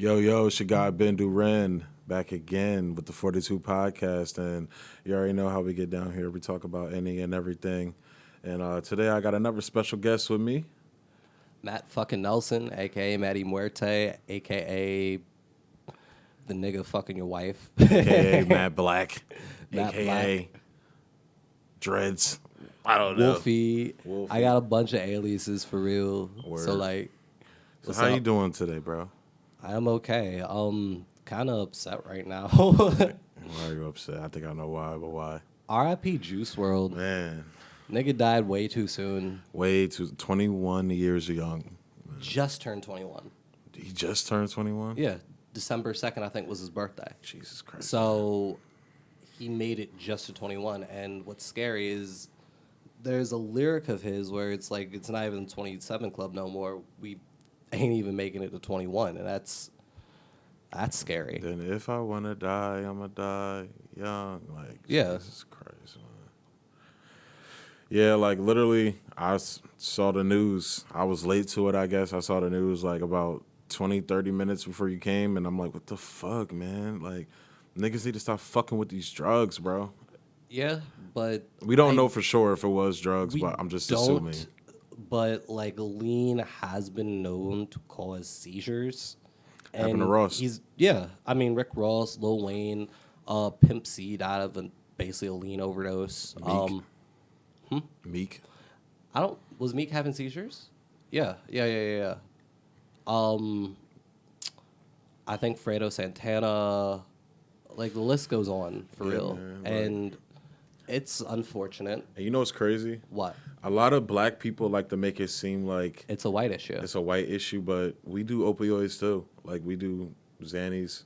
Yo, it's your guy Ben Duran back again with the 42 podcast. And you already know how we get down here. We talk about any and everything. And today I got another special guest with me. Matt fucking Nelson, a.k.a. Matty Muerte, a.k.a. the nigga fucking your wife. AKA Matt Black. Matt AKA Black. Dreads. I don't know. Wolfie. Wolfie. I got a bunch of aliases for real. Word. So, like, So what's how up? you doing today, bro? I'm okay. Kind of upset right now. Why are you upset? I think I know why, but why? R.I.P. Juice World. Man, Nigga died way too soon. way too 21 years young. Just turned 21. He just turned 21? Yeah. December 2nd, I think, was his birthday. Jesus Christ. So he made it just to 21. And what's scary is there's a lyric of his where it's like, it's not even 27 Club no more. We ain't even making it to 21. And that's scary. Then if I want to die, I'm going to die young. Like, Yeah. Jesus Christ, man. Yeah, like literally, saw the news. I was late to it, I guess. I saw the news like about 20, 30 minutes before you came. And I'm like, what the fuck, man? Like, niggas need to stop fucking with these drugs, bro. Yeah, but We don't know for sure if it was drugs, we but I'm just don't, assuming. But like lean has been known to cause seizures. Happened to Ross. I mean Rick Ross, Lil Wayne, Pimp C died of basically a lean overdose. Meek. Was Meek having seizures? Yeah. I think Fredo Santana, like the list goes on for real. Man, like- And it's unfortunate. And you know what's crazy? What? A lot of black people like to make it seem like It's a white issue. it's a white issue, but we do opioids too. Like we do Xannies,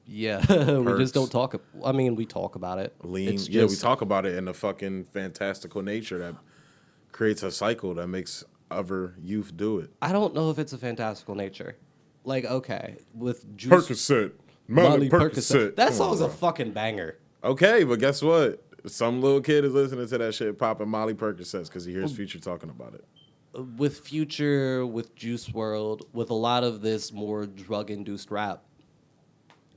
Yeah, we Perks. just don't talk. I mean, we talk about it. lean. It's Yeah, we just- talk about it in a fucking fantastical nature that creates a cycle that makes other youth do it. I don't know if it's a fantastical nature. Like, okay, with Juice Percocet, Molly Percocet. That Come on, song's a bro. fucking banger. Okay, but guess what? Some little kid is listening to that shit popping Molly Percocets because he hears Future talking about it. With Future, with Juice World, with a lot of this more drug-induced rap,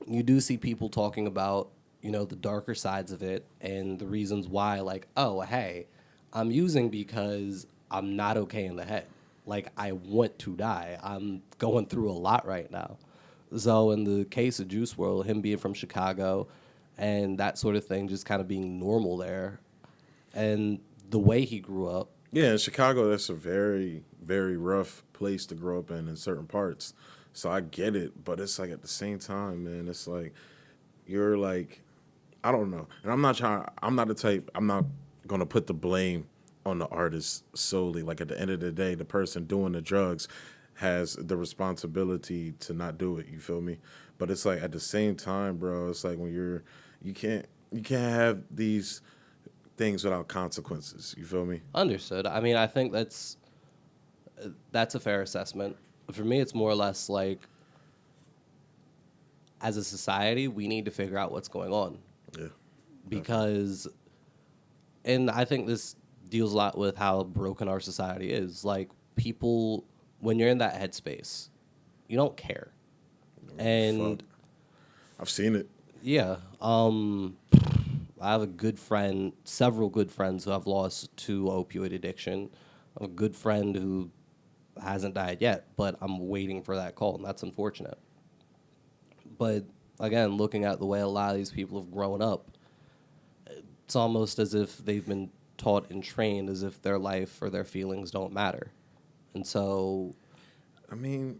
you do see people talking about, the darker sides of it and the reasons why, like, oh, hey, I'm using because I'm not okay in the head. Like, I want to die. I'm going through a lot right now. So in the case of Juice WRLD, him being from Chicago and that sort of thing just kind of being normal there, and the way he grew up. Yeah, in Chicago, that's a very, very rough place to grow up in certain parts. So I get it, but it's like at the same time, man, it's like you're like, I don't know. And I'm not going to put the blame on the artist solely. Like at the end of the day, the person doing the drugs has the responsibility to not do it. You feel me? But it's like at the same time, bro, it's like when you can't have these things without consequences. You feel me? Understood. I mean, I think that's a fair assessment. For me, it's more or less like, as a society, we need to figure out what's going on. Yeah. Because, and I think this deals a lot with how broken our society is. Like, people, when you're in that headspace, you don't care. And Fuck. I've seen it. yeah, I have several good friends who I've lost to opioid addiction. I have a good friend who hasn't died yet, but I'm waiting for that call, and that's unfortunate. But again, looking at the way a lot of these people have grown up, it's almost as if they've been taught and trained as if their life or their feelings don't matter. And so, I mean,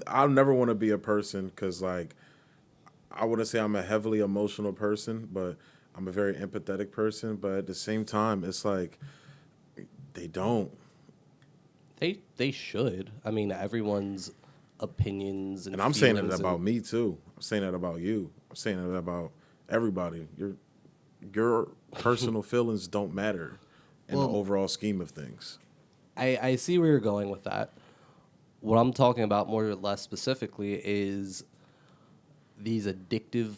I'll never want to be a person because, like, I wouldn't say I'm a heavily emotional person, but I'm a very empathetic person. But at the same time, it's like they don't. they should. I mean, everyone's opinions and And I'm saying it feelings about and- me, too. I'm saying that about you. I'm saying it about everybody. Your personal feelings don't matter in the overall scheme of things. I see where you're going with that. What I'm talking about more or less specifically is these addictive...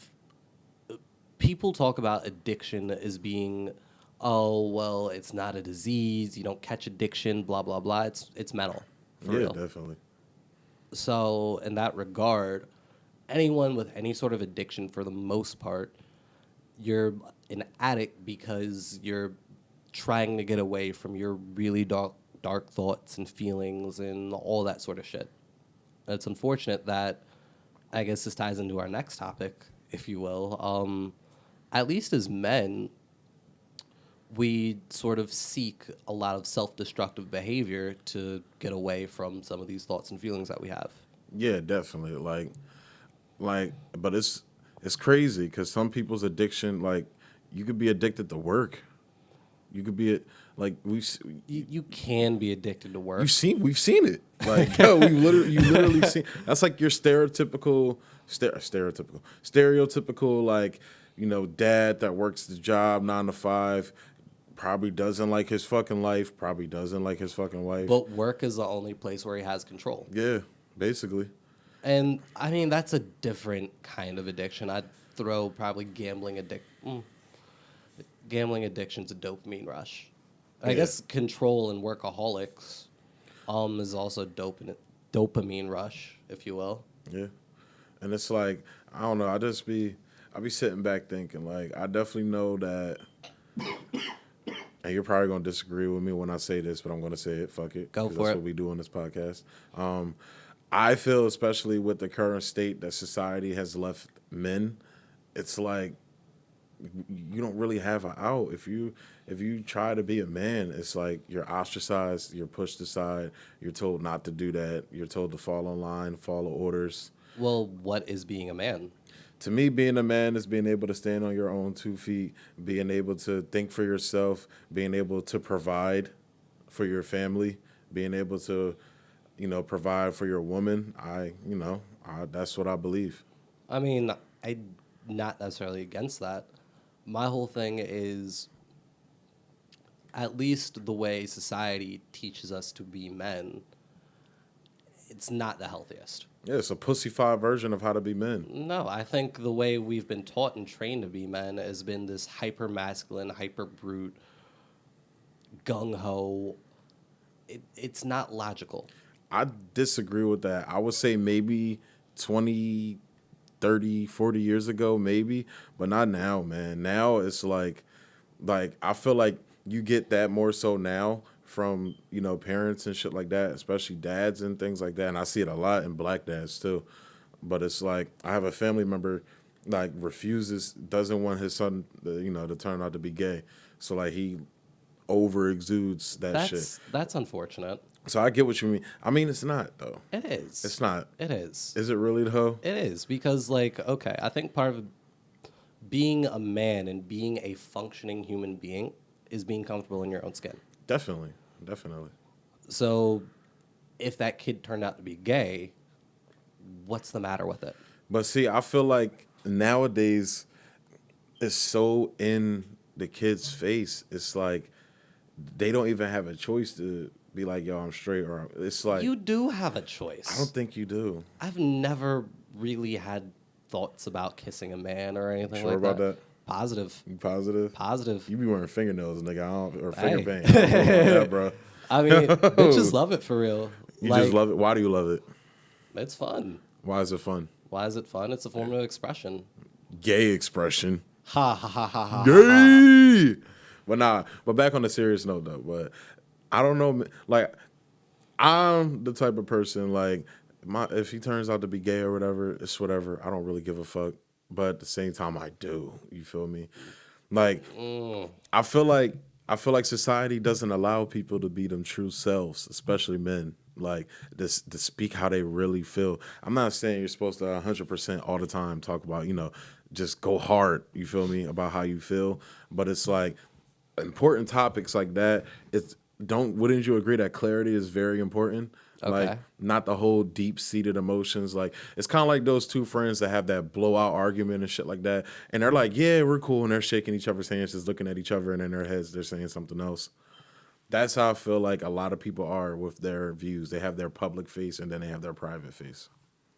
People talk about addiction as being, oh, well, it's not a disease, you don't catch addiction, blah, blah, blah. It's mental, for Yeah, real. definitely. So, in that regard, anyone with any sort of addiction, for the most part, you're an addict because you're trying to get away from your really dark thoughts and feelings and all that sort of shit. It's unfortunate that, I guess this ties into our next topic, if you will. At least as men, we sort of seek a lot of self-destructive behavior to get away from some of these thoughts and feelings that we have. Yeah, definitely. But it's crazy because some people's addiction, like, you could be addicted to work. You could be like You can be addicted to work. we've seen it. Like, yo, you literally seen. That's like your stereotypical, like, dad that works the job 9 to 5, probably doesn't like his fucking life, probably doesn't like his fucking wife. But work is the only place where he has control. Yeah, basically. And I mean, that's a different kind of addiction. I'd throw probably gambling addiction's a dopamine rush. I Yeah. guess control and workaholics is also dopamine rush, if you will. Yeah, and it's like, I don't know. I be sitting back thinking, like, I definitely know that, and you're probably gonna disagree with me when I say this, but I'm gonna say it. Fuck it. Go 'Cause for that's it. what we do on this podcast. I feel, especially with the current state that society has left men, it's like you don't really have an out. If you try to be a man, it's like you're ostracized, you're pushed aside, you're told not to do that, you're told to fall in line, follow orders. Well, what is being a man? To me, being a man is being able to stand on your own 2 feet, being able to think for yourself, being able to provide for your family, being able to, provide for your woman. That's what I believe. I mean, I'm not necessarily against that. My whole thing is, at least the way society teaches us to be men, it's not the healthiest. Yeah, it's a pussified version of how to be men. No, I think the way we've been taught and trained to be men has been this hyper masculine, hyper brute, gung ho. It's not logical. I disagree with that. I would say maybe 20, 30, 40 years ago, maybe, but not now, man. Now it's like I feel like you get that more so now from, parents and shit like that, especially dads and things like that. And I see it a lot in black dads too. But it's like I have a family member like doesn't want his son, to turn out to be gay. So like he over exudes that shit. That's unfortunate. So I get what you mean. I mean, it's not though. It is. It's not. It is. Is it really though? It is because, like, okay, I think part of being a man and being a functioning human being is being comfortable in your own skin. Definitely. So, if that kid turned out to be gay, what's the matter with it? But see, I feel like nowadays it's so in the kid's face. It's like they don't even have a choice to be like, yo, I'm straight, or it's like You do have a choice. I don't think you do. I've never really had thoughts about kissing a man or anything Sure like about that? Positive. You positive? Positive. You be wearing fingernails, nigga, or Hey. finger bangs. I don't know about that, bro. I mean, bitches love it for real. You just love it. Why do you love it? It's fun. Why is it fun? Why is it fun? It's a form of expression. Gay expression. Ha ha ha ha ha. Gay. But back on the serious note though. But I don't know. Like, I'm the type of person like if he turns out to be gay or whatever, it's whatever. I don't really give a fuck. But at the same time, I do. You feel me? Like, I feel like society doesn't allow people to be them true selves, especially men. Like, this to speak how they really feel. I'm not saying you're supposed to 100% all the time talk about, just go hard. You feel me about how you feel. But it's like important topics like that. Wouldn't you agree that clarity is very important? Okay. Like, not the whole deep-seated emotions. Like, it's kind of like those two friends that have that blowout argument and shit like that. And they're like, yeah, we're cool. And they're shaking each other's hands, just looking at each other. And in their heads, they're saying something else. That's how I feel like a lot of people are with their views. They have their public face and then they have their private face.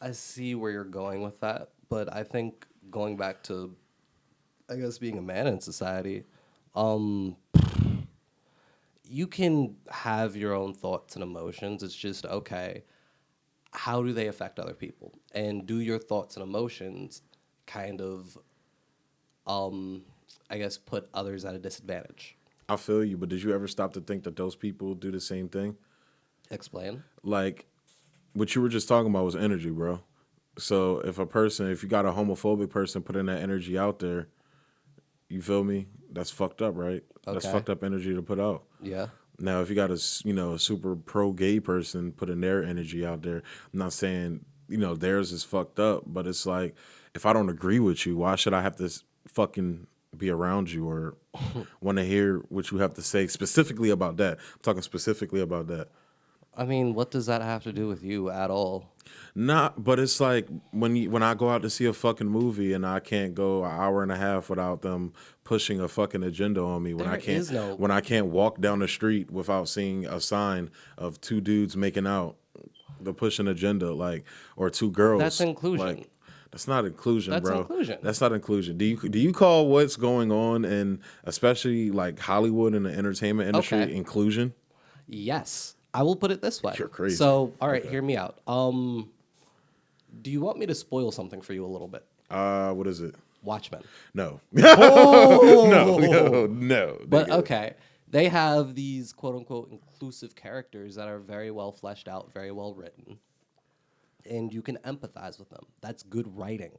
I see where you're going with that, but I think going back to, I guess, being a man in society, you can have your own thoughts and emotions. It's just, okay, how do they affect other people? And do your thoughts and emotions kind of, I guess, put others at a disadvantage? I feel you, but did you ever stop to think that those people do the same thing? Explain. Like, what you were just talking about was energy, bro. So if you got a homophobic person putting that energy out there, you feel me? That's fucked up, right? That's Okay. fucked up energy to put out. Yeah. Now, if you got a super pro gay person putting their energy out there, I'm not saying theirs is fucked up, but it's like if I don't agree with you, why should I have to fucking be around you or want to hear what you have to say specifically about that? I'm talking specifically about that. I mean, what does that have to do with you at all? Not, but it's like when I go out to see a fucking movie and I can't go an hour and a half without them pushing a fucking agenda on me. There is no. When I can't walk down the street without seeing a sign of two dudes making out, the push an agenda, like, or two girls. That's inclusion. Like, that's not inclusion, That's bro. inclusion. That's not inclusion. Do you call what's going on in especially like Hollywood and the entertainment industry Okay. inclusion? Yes. I will put it this way. You're crazy. So, all right, Okay. hear me out. Do you want me to spoil something for you a little bit? What is it? Watchmen. No. Oh! no. But nigga. okay, they have these quote unquote inclusive characters that are very well fleshed out, very well written, and you can empathize with them. That's good writing.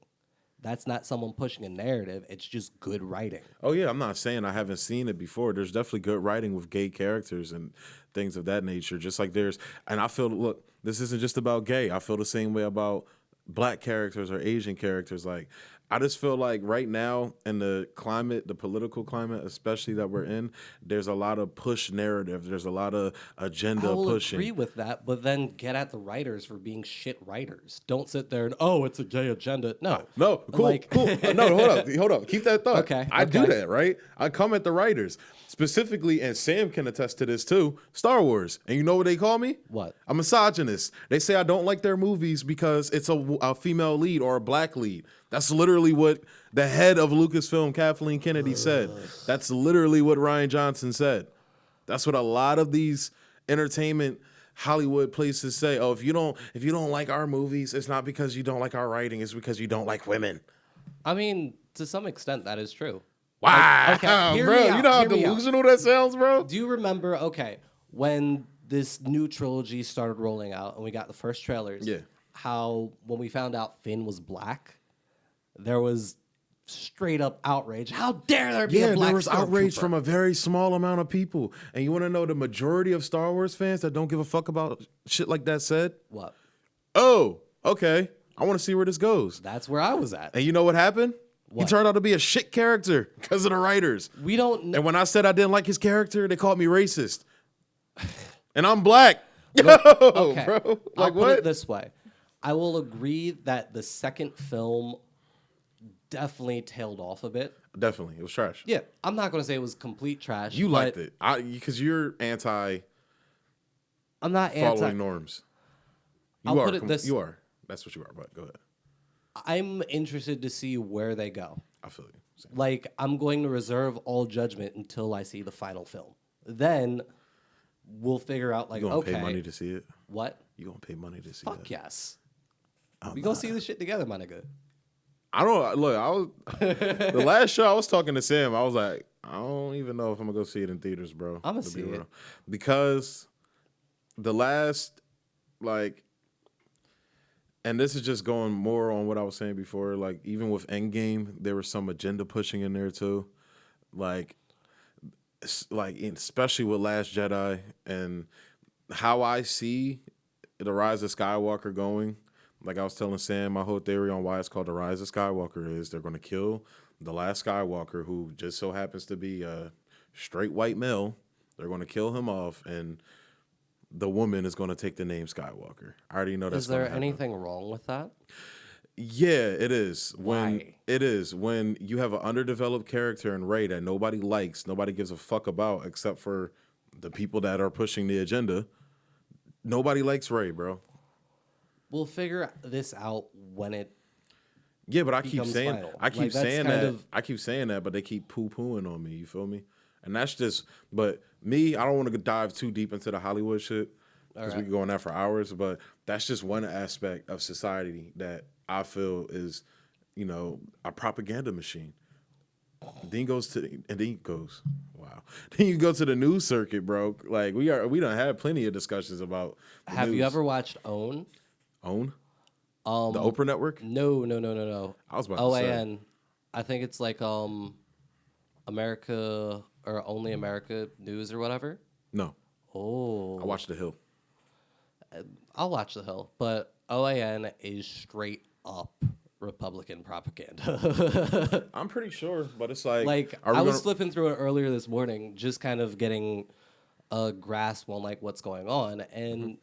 That's not someone pushing a narrative. It's just good writing. Oh yeah, I'm not saying I haven't seen it before. There's definitely good writing with gay characters and things of that nature. Just like and I feel, look, this isn't just about gay. I feel the same way about black characters or Asian characters. Like, I just feel like right now in the climate, the political climate, especially that we're in, there's a lot of push narrative. There's a lot of agenda I will pushing. agree with that, but then get at the writers for being shit writers. Don't sit there and, oh, it's a gay agenda. No. No, cool, Like- cool. No, hold up. Keep that thought. Okay, I do okay. that, right? I come at the writers specifically, and Sam can attest to this too. Star Wars, and you know what they call me? What? A misogynist. They say I don't like their movies because it's a female lead or a black lead. That's literally what the head of Lucasfilm, Kathleen Kennedy, said. That's literally what Rian Johnson said. That's what a lot of these entertainment Hollywood places say. Oh, if you don't like our movies, it's not because you don't like our writing, it's because you don't like women. I mean, to some extent, that is true. Wow, okay, hear bro. me You out, know how hear me out. delusional that sounds, bro? Do you remember, okay, when this new trilogy started rolling out and we got the first trailers, Yeah. how when we found out Finn was black, there was straight up outrage. How dare there be a Yeah, black there was outrage stormtrooper? from a very small amount of people. And you want to know the majority of Star Wars fans that don't give a fuck about shit like that said? What? Oh, okay. I want to see where this goes. That's where I was at. And you know what happened? He What? turned out to be a shit character because of the writers. We don't know. And when I said I didn't like his character, they called me racist. And I'm black. Yo, Okay, bro. I'll Like, put what? it this way. I will agree that the second film definitely tailed off a bit. Definitely. It was trash. Yeah, I'm not going to say it was complete trash. You but liked it. Because you're anti I'm not following anti. norms. You I'll are. put it this- You are. That's what you are. But go ahead. I'm interested to see where they go. I feel you. Same. Like, I'm going to reserve all judgment until I see the final film. Then we'll figure out, like, You gonna okay, pay money to see it? what? You gonna pay money to see Fuck that? yes. I'm We gonna not. see this shit together, my nigga. I don't look. I was the last show I was talking to Sam. I was like, I don't even know if I'm gonna go see it in theaters, bro. I'ma to see be it. real. Because the last and this is just going more on what I was saying before. Like, even with Endgame, there was some agenda pushing in there too. Like especially with Last Jedi and how I see the Rise of Skywalker going. Like I was telling Sam, my whole theory on why it's called the Rise of Skywalker is they're going to kill the last Skywalker, who just so happens to be a straight white male. They're going to kill him off, and the woman is going to take the name Skywalker. I already know that's Is there gonna happen. anything wrong with that? Yeah, it is. Why? When you have an underdeveloped character in Rey that nobody likes, nobody gives a fuck about except for the people that are pushing the agenda. Nobody likes Rey, bro. We'll figure this out when it. Yeah, but I keep becomes saying, final. I keep Like, that's saying kind that, of- I keep saying that, but they keep poo-pooing on me. You feel me? And that's just, but me, I don't want to dive too deep into the Hollywood shit. All because we right. could go on that for hours. But that's just one aspect of society that I feel is, a propaganda machine. Then he goes to, and then he goes, wow. Then you go to the news circuit, bro. Like we don't have plenty of discussions about the Have you news. ever watched OWN? Own the Oprah Network. No, no, no, no, no. I was about to say OAN. I think it's like America or Only America News or whatever. no. Oh, I watched The Hill. I'll watch The Hill, but OAN is straight up Republican propaganda. I'm pretty sure, but it's like, Like are we I was gonna? flipping through it earlier this morning, just kind of getting a grasp on like what's going on and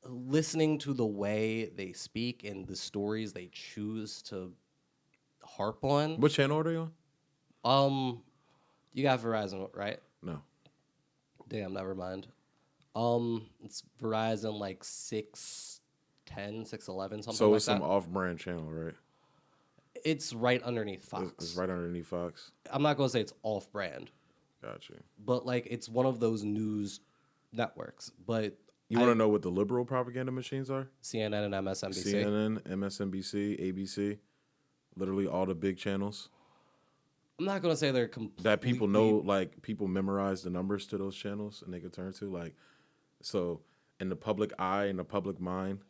listening to the way they speak and the stories they choose to harp on. What channel are they on? You got Verizon, right? No. Damn, never mind. It's Verizon like 610, 611, something So like it's that. some off-brand channel, right? It's right underneath Fox. It's right underneath Fox. I'm not gonna say it's off brand, Gotcha. but like it's one of those news networks. But You want to know what the liberal propaganda machines are? CNN and MSNBC. CNN, MSNBC, ABC, literally all the big channels I'm not gonna say they're completely that people know. Like people memorize the numbers to those channels, and they can turn to. Like, so in the public eye and the public mind,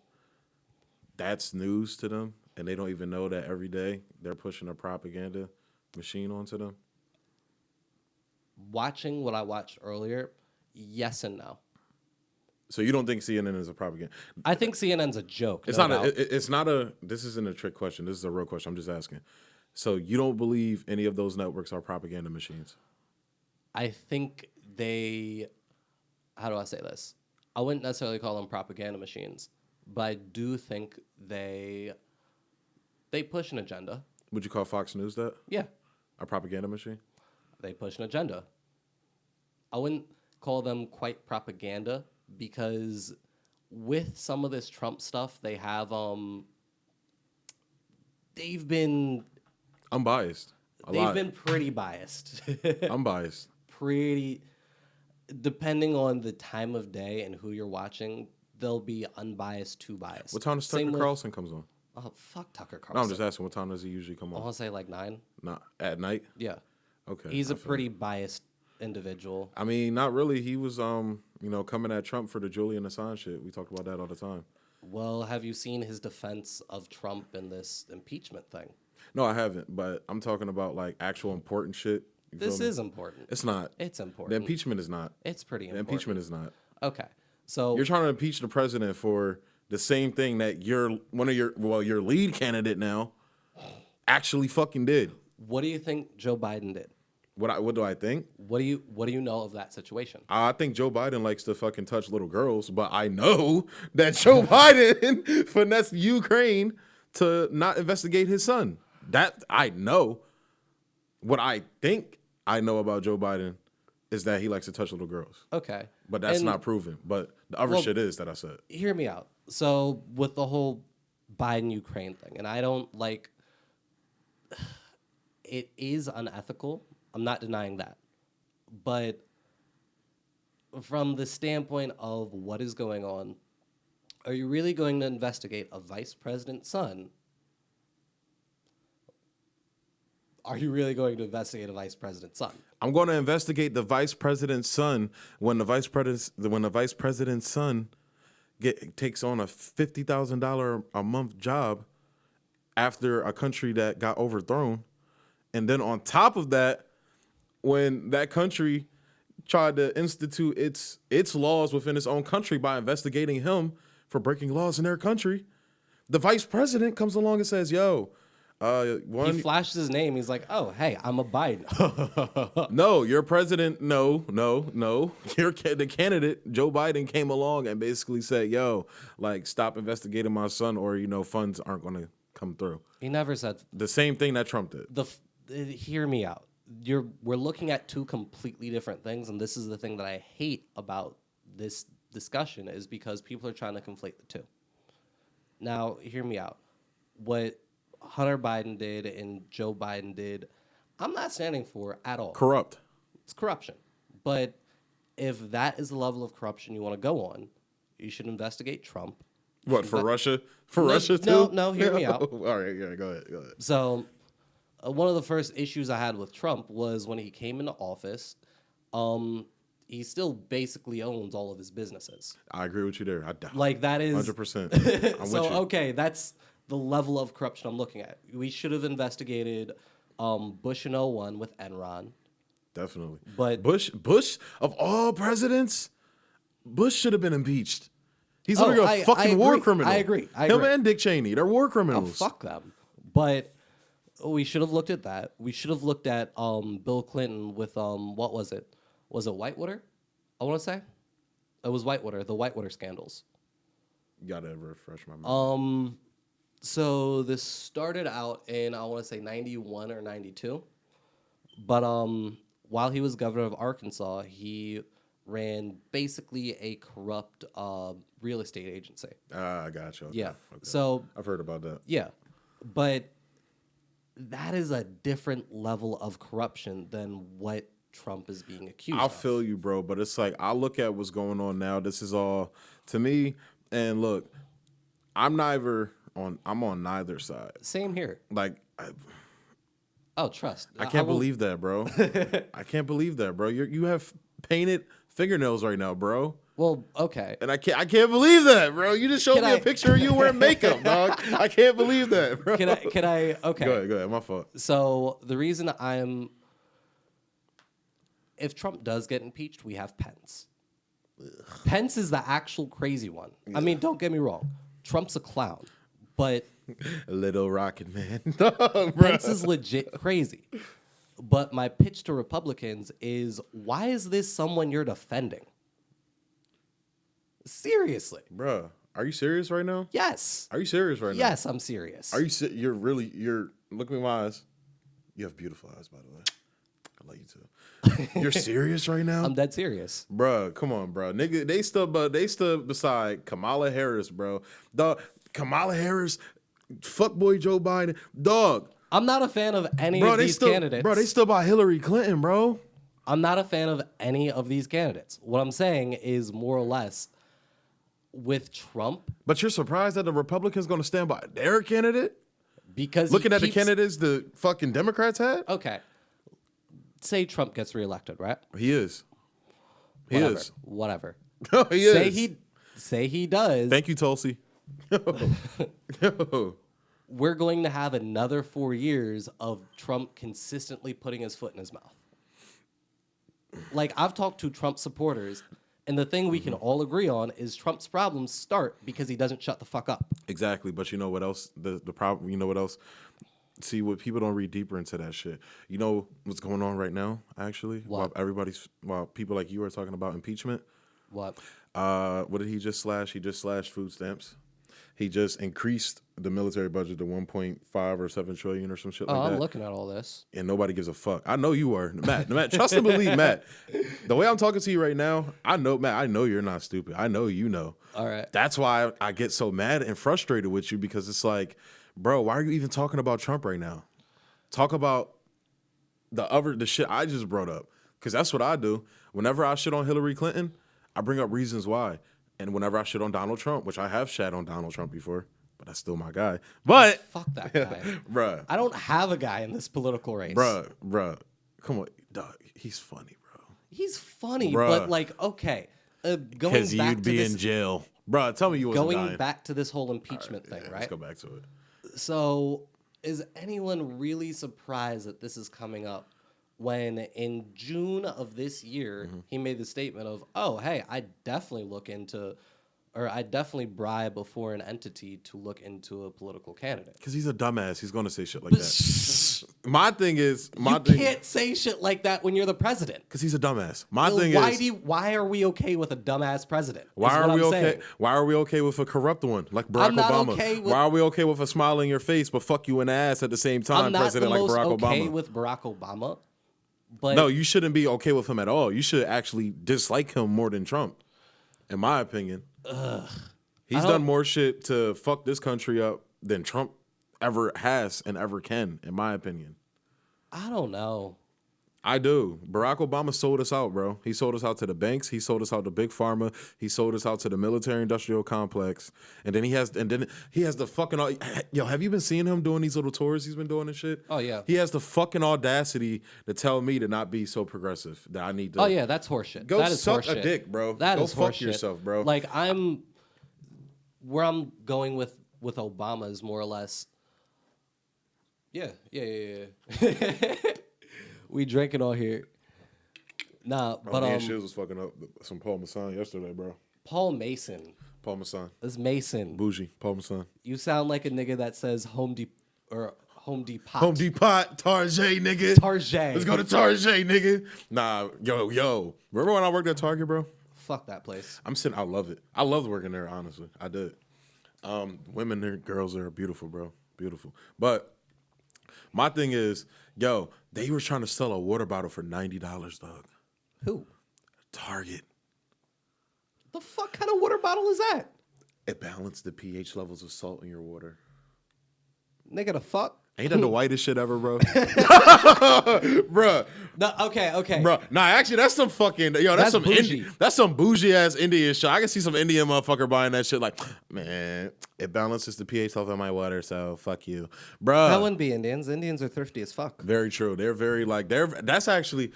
that's news to them, and they don't even know that every day they're pushing a propaganda machine onto them. Watching what I watched earlier. Yes and no. So you don't think CNN is a propaganda? I think CNN's a joke. It's no not. doubt. It's not a. This isn't a trick question. This is a real question. I'm just asking. So you don't believe any of those networks are propaganda machines? I think they. How do I say this? I wouldn't necessarily call them propaganda machines, but I do think they push an agenda. Would you call Fox News that Yeah, a propaganda machine? they push an agenda. I wouldn't call them quite propaganda because with some of this Trump stuff, they've been I'm biased. they've been pretty biased. I'm biased. Pretty depending on the time of day and who you're watching, they'll be unbiased to biased. What time does Tucker Same with- Carlson comes on? Oh fuck Tucker No, I'm Carlson. just asking. What time does he usually come I on? want to say like 9. Not at night. Yeah, Okay. he's a I feel pretty you. biased individual. I mean, not really. He was coming at Trump for the Julian Assange shit. We talk about that all the time. Well, have you seen his defense of Trump in this impeachment thing? No, I haven't. But I'm talking about like actual important shit. You This feel me? is important. It's not. It's The important. impeachment is not. It's pretty The important. impeachment is not. Okay, so You're trying to impeach the president for the same thing that your lead candidate now actually fucking did. what do you think Joe Biden did? What do I think? What do you know of that situation? I think Joe Biden likes to fucking touch little girls, but I know that Joe Biden finessed Ukraine to not investigate his son. That I know. What I think I know about Joe Biden is that he likes to touch little girls, Okay, but that's And not proven. But the other Well- shit is that I said. hear me out. So with the whole Biden Ukraine thing, and I don't like it is unethical. I'm not denying that. But from the standpoint of what is going on, are you really going to investigate a vice president's son? Are you really going to investigate a vice president's son? I'm going to investigate the vice president's son when the vice president's son takes on a $50,000 a month job after a country that got overthrown, and then on top of that, when that country tried to institute its laws within its own country by investigating him for breaking laws in their country, the vice president comes along and says, "Yo, He flashes his name. He's like, "Oh, hey, I'm a Biden." no, your president, no, the candidate Joe Biden came along and basically said, "Yo, like stop investigating my son, or funds aren't going to come through." He never said The same thing that Trump did. hear me out. We're looking at two completely different things, and this is the thing that I hate about this discussion is because people are trying to conflate the two. Now, hear me out. What Hunter Biden did and Joe Biden did, I'm not standing for at all. Corrupt. It's corruption. But if that is the level of corruption you want to go on, You should investigate Trump. What, for Russia? For No, Russia too? no, hear me out. All right, yeah, go ahead. So, one of the first issues I had with Trump was when he came into office. He still basically owns all of his businesses. I agree with you there. Like that is 100%. I'm so with you. okay. That's the level of corruption I'm looking at. We should have investigated Bush in '01 with Enron. Definitely. But Bush of all presidents, Bush should have been impeached. He's literally a fucking war criminal. I agree. Him and Dick Cheney, they're war Oh, criminals. fuck them. But we should have looked at that. We should have looked at Bill Clinton with what was it? Was it Whitewater? I want to say it was Whitewater. The Whitewater scandals. You gotta refresh my memory. So this started out in I want to say 91 or 92, but while he was governor of Arkansas, he ran basically a corrupt real estate agency. I gotcha. Okay. Yeah. Okay. So I've heard about that. yeah, but that is a different level of corruption than what Trump is being accused I of. feel you, bro, but it's like I look at what's going on now. This is all to me, and look, I'm on neither side. Same here. Like Oh, trust. I can't will- believe that, bro. I can't believe that, bro. You have painted fingernails right now, bro. Well, okay. And I can't believe that, bro. You just showed Can me I- a picture of you wearing makeup, dog. I can't believe that, bro. Can I? Okay. Go ahead. My fault. So the reason if Trump does get impeached, we have Pence. Pence is the actual crazy one. I mean, don't get me wrong. Trump's a clown, but Little Rocket Man. Dog, bro. Pence is legit crazy. But my pitch to Republicans is, why is this someone you're defending? Seriously. Bro, are you serious right now? Yes. Are you serious right now? Yes, I'm serious. Are you? You're. Look at my eyes. You have beautiful eyes, by the way. I love you too. You're serious right now, I'm dead serious. bro? Come on, bro. Nigga, they stood beside Kamala Harris, bro. Dog, Kamala Harris, fuckboy Joe Biden, dog. I'm not a fan of any Bro, of these candidates. Bro, they stood by Hillary Clinton, bro. I'm not a fan of any of these candidates. What I'm saying is more or less with Trump, But you're surprised that the Republicans going to stand by their candidate? because Looking he at the keeps- candidates the fucking Democrats had? Okay. Say Trump gets reelected, right? He is. He Whatever. is. Whatever. He is. Say he does. Thank you, Tulsi. Yo. We're going to have another 4 years of Trump consistently putting his foot in his mouth. Like, I've talked to Trump supporters, and the thing we can all agree on is Trump's problems start because he doesn't shut the fuck up. Exactly, but you know what else? The problem. You know what else? See, what people don't read deeper into that shit. You know what's going on right now? Actually, What? while people like you are talking about impeachment. What? What did he just slash? He just slashed food stamps. He just increased the military budget to 1.5 or 7 trillion or some shit like I'm that. looking at all this. And nobody gives a fuck. I know you are, Matt. Trust and believe, Matt. The way I'm talking to you right now, I know, Matt. I know you're not stupid. I know you know. All right. That's why I get so mad and frustrated with you, because it's like, bro, why are you even talking about Trump right now? Talk about the shit I just brought up, because that's what I do. Whenever I shit on Hillary Clinton, I bring up reasons why. And whenever I shit on Donald Trump, which I have shat on Donald Trump before, but that's still my guy. But Fuck that guy. bruh, I don't have a guy in this political race. bruh, come on, dog. He's funny, bro. He's funny, Bruh. but like, okay. Going Because back you'd to be this, in jail, bruh. Tell me you wasn't going dying. back to this whole impeachment thing, Yeah, right? Let's go back to it. So, is anyone really surprised that this is coming up when in June of this year he made the statement of, "Oh, hey, I definitely bribe a foreign entity to look into a political candidate." Because he's a dumbass. He's going to say shit like that. My thing is, You can't say shit like that when you're the president. because he's a dumbass. My Well, thing is, why are we okay with a dumbass president? why is are what we I'm okay? saying. Why are we okay with a corrupt one like Barack I'm not Obama? okay with- Why are we okay with a smile in your face but fuck you in the ass at the same time, I'm not president the like most Barack okay Obama? with Barack Obama, but No, you shouldn't be okay with him at all. You should actually dislike him more than Trump, in my opinion. He's don't- done more shit to fuck this country up than Trump ever has and ever can, in my opinion. I don't know. I do. Barack Obama sold us out, bro. He sold us out to the banks. He sold us out to big pharma. He sold us out to the military industrial complex. And then he has the fucking yo. Have you been seeing him doing these little tours he's been doing and shit? Oh, yeah. He has the fucking audacity to tell me to not be so progressive. That I need to. Oh yeah, that's horseshit. Go That is suck horseshit. a dick, bro. That Go is fuck horseshit. yourself, bro. Like where I'm going with Obama is more or less. Yeah. We drinking all here. Nah, but me and Shiz was fucking up some Paul Masson yesterday, bro. Paul Mason. Paul Masson. It's Mason. Bougie. Paul Masson. You sound like a nigga that says Home Depot. Home Depot, Target, nigga. Target. Let's go to Target, nigga. Nah, yo. Remember when I worked at Target, bro? Fuck that place. I love it. I loved working there, honestly. I did. Women there, girls there are beautiful, bro. Beautiful. But my thing is, yo, they were trying to sell a water bottle for $90, dog. Who? Target. The fuck kind of water bottle is that? It balanced the pH levels of salt in your water. Nigga, the fuck? Ain't that the whitest shit ever, bro? Bruh. No, okay. Bro, nah, actually, that's some fucking that's some bougie. that's some bougie ass Indian shit. I can see some Indian motherfucker buying that shit. Like, man, it balances the pH level in my water, so fuck you, bro. That wouldn't be Indians. Indians are thrifty as fuck. Very true. They're very that's actually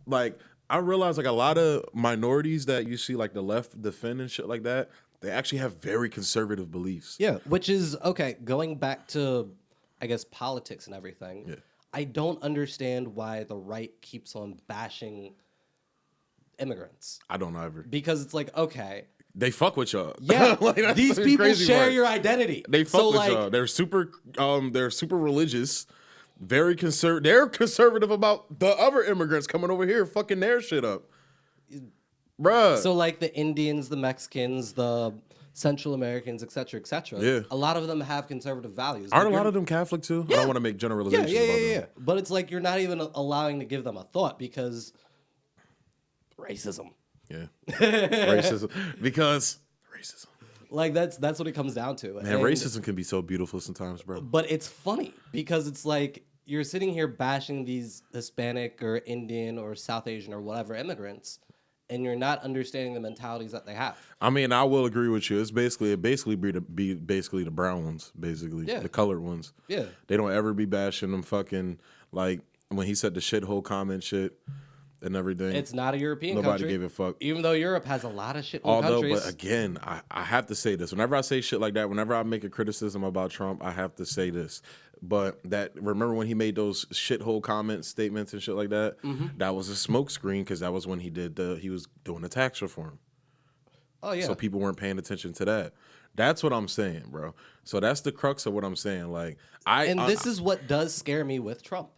like I realize like a lot of minorities that you see like the left defend and shit like that. They actually have very conservative beliefs. Yeah, which is okay. Going back to, I guess, politics and everything. Yeah. I don't understand why the right keeps on bashing immigrants. I don't ever. Because it's like, okay, They fuck with y'all. yeah, Like, that's these the people crazy share part. your identity. They fuck so, with like, y'all. They're super religious, very conservative. They're conservative about the other immigrants coming over here fucking their shit up. Bruh. So like the Indians, the Mexicans, the Central Americans, et cetera, et cetera. Yeah. A lot of them have conservative values. Aren't a lot of them Catholic too? I don't want to make generalizations about them. But it's like you're not even allowing to give them a thought because racism. Yeah. Racism. Because racism. Like that's what it comes down to. Man, And- racism can be so beautiful sometimes, bro. But it's funny because it's like you're sitting here bashing these Hispanic or Indian or South Asian or whatever immigrants, and you're not understanding the mentalities that they have. I mean, I will agree with you. It basically be basically the brown ones, basically. Yeah. The colored ones. Yeah. They don't ever be bashing them fucking like when he said the shithole comment shit and everything. It's not a European Nobody country. gave a fuck. Even though Europe has a lot of shit in Although, countries. but again, I have to say this. Whenever I say shit like that, whenever I make a criticism about Trump, I have to say this. But remember when he made those shithole comment statements and shit like that? Mm-hmm. That was a smoke screen because that was when he was doing the tax reform. Oh yeah. So people weren't paying attention to that. That's what I'm saying, bro. So that's the crux of what I'm saying. Like this is what does scare me with Trump.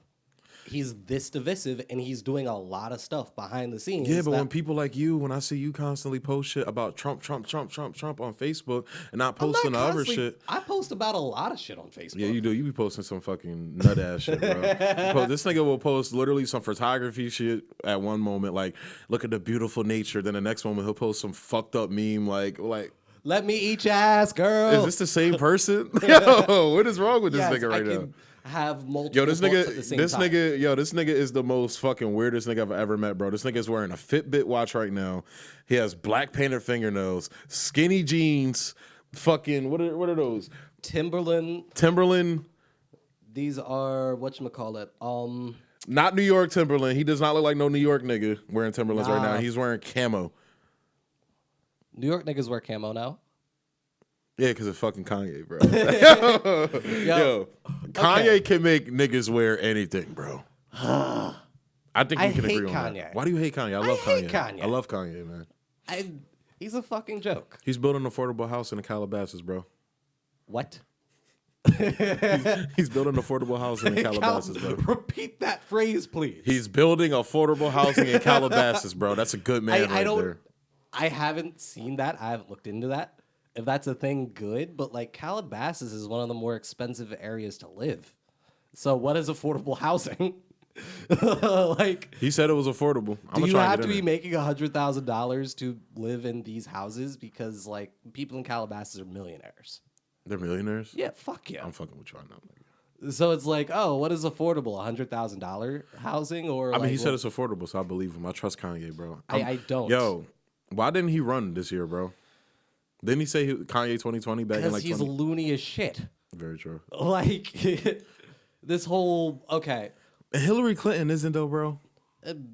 He's this divisive, and he's doing a lot of stuff behind the scenes. Yeah, but when people like you, when I see you constantly post shit about Trump on Facebook and not posting the other shit. I post about a lot of shit on Facebook. Yeah, you do. You be posting some fucking nut ass shit, bro. This nigga will post literally some photography shit at one moment, like, look at the beautiful nature. Then the next moment he'll post some fucked up meme like Let me eat your ass, girl. is this the same person? Yo, what is wrong with this nigga right now? Have multiple Yo, this books nigga, at the same this time. nigga is the most fucking weirdest nigga I've ever met, bro. This nigga is wearing a Fitbit watch right now. He has black painted fingernails, skinny jeans, fucking what are those? Timberland. These are whatchamacallit. Not New York Timberland. He does not look like no New York nigga wearing Timberlands right now. He's wearing camo. New York niggas wear camo now. Yeah, because it's fucking Kanye, bro. Yo. Yo, Kanye can make niggas wear anything, bro. I think we can hate agree on Kanye. that. Why do you hate Kanye? I love hate Kanye. Kanye. I love Kanye, man. He's a fucking joke. He's building an affordable house in the Calabasas, bro. What? He's building an affordable housing in Calabasas, bro. Repeat that phrase, please. He's building affordable housing in Calabasas, bro. That's a good man right there. I haven't seen that. I haven't looked into that. If that's a thing, good. But like Calabasas is one of the more expensive areas to live. So what is affordable housing? Like He said it was affordable. do you have to be making $100,000 to live in these houses? Because like people in Calabasas are millionaires. They're millionaires? Yeah, fuck yeah. I'm fucking with you right now, nigga. So it's like, oh, what is affordable? $100,000 housing, or I mean, like, he said it's affordable, so I believe him. I trust Kanye, bro. I don't. Yo, why didn't he run this year, bro? Didn't he say Kanye 2020 back in because like he's 20? loony as shit. Very true. Like this whole okay. And Hillary Clinton isn't though, bro.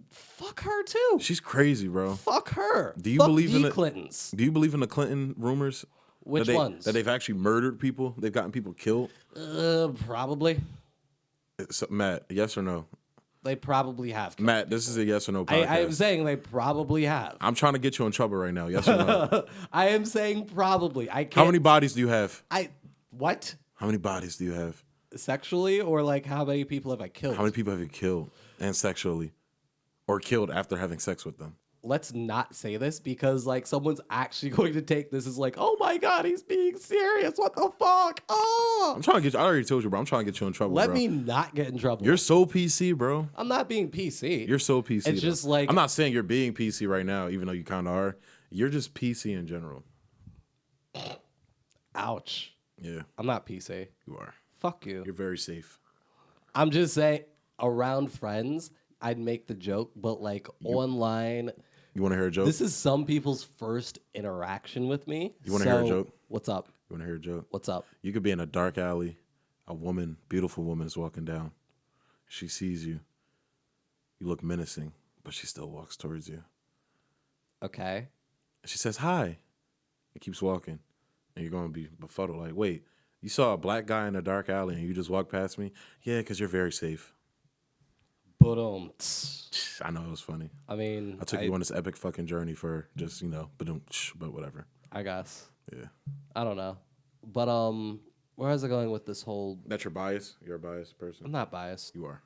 Fuck her too. She's crazy, bro. Fuck her. Do you Fuck believe in the the Clintons? Do you believe in the Clinton rumors? Which ones? That they've actually murdered people. They've gotten people killed. Probably. So, Matt, yes or no? They probably have. Matt, this is a yes or no podcast. I am saying they probably have. I'm trying to get you in trouble right now. Yes or no? I am saying probably. I can't. How many bodies do you have? What? How many bodies do you have? Sexually, or like how many people have I killed? How many people have you killed and sexually, or killed after having sex with them? Let's not say this because like someone's actually going to take this as like, oh my god, he's being serious. What the fuck? Oh, I'm trying to get you. I already told you, bro. I'm trying to get you in trouble. let bro. me not get in trouble. You're so PC, bro. I'm not being PC. You're so PC. It's just like I'm not saying you're being PC right now, even though you kind of are. You're just PC in general. ouch. Yeah, I'm not PC. you are. Fuck you. You're very safe. I'm just saying, around friends, I'd make the joke, but like online, You want to hear a joke? this is some people's first interaction with me. You wanna hear a joke? What's up? You want to hear a joke? What's up? You could be in a dark alley. A woman, beautiful woman, is walking down. She sees you. You look menacing, but she still walks towards you. Okay. She says, hi. It keeps walking. And you're going to be befuddled. Like, wait, you saw a black guy in a dark alley and you just walked past me? Yeah, because you're very safe. But I know, it was funny. I mean, I took you on this epic fucking journey for just, but whatever. I guess. Yeah. I don't know. But where is it going with this whole? That's your bias? You're a biased person? I'm not biased You are.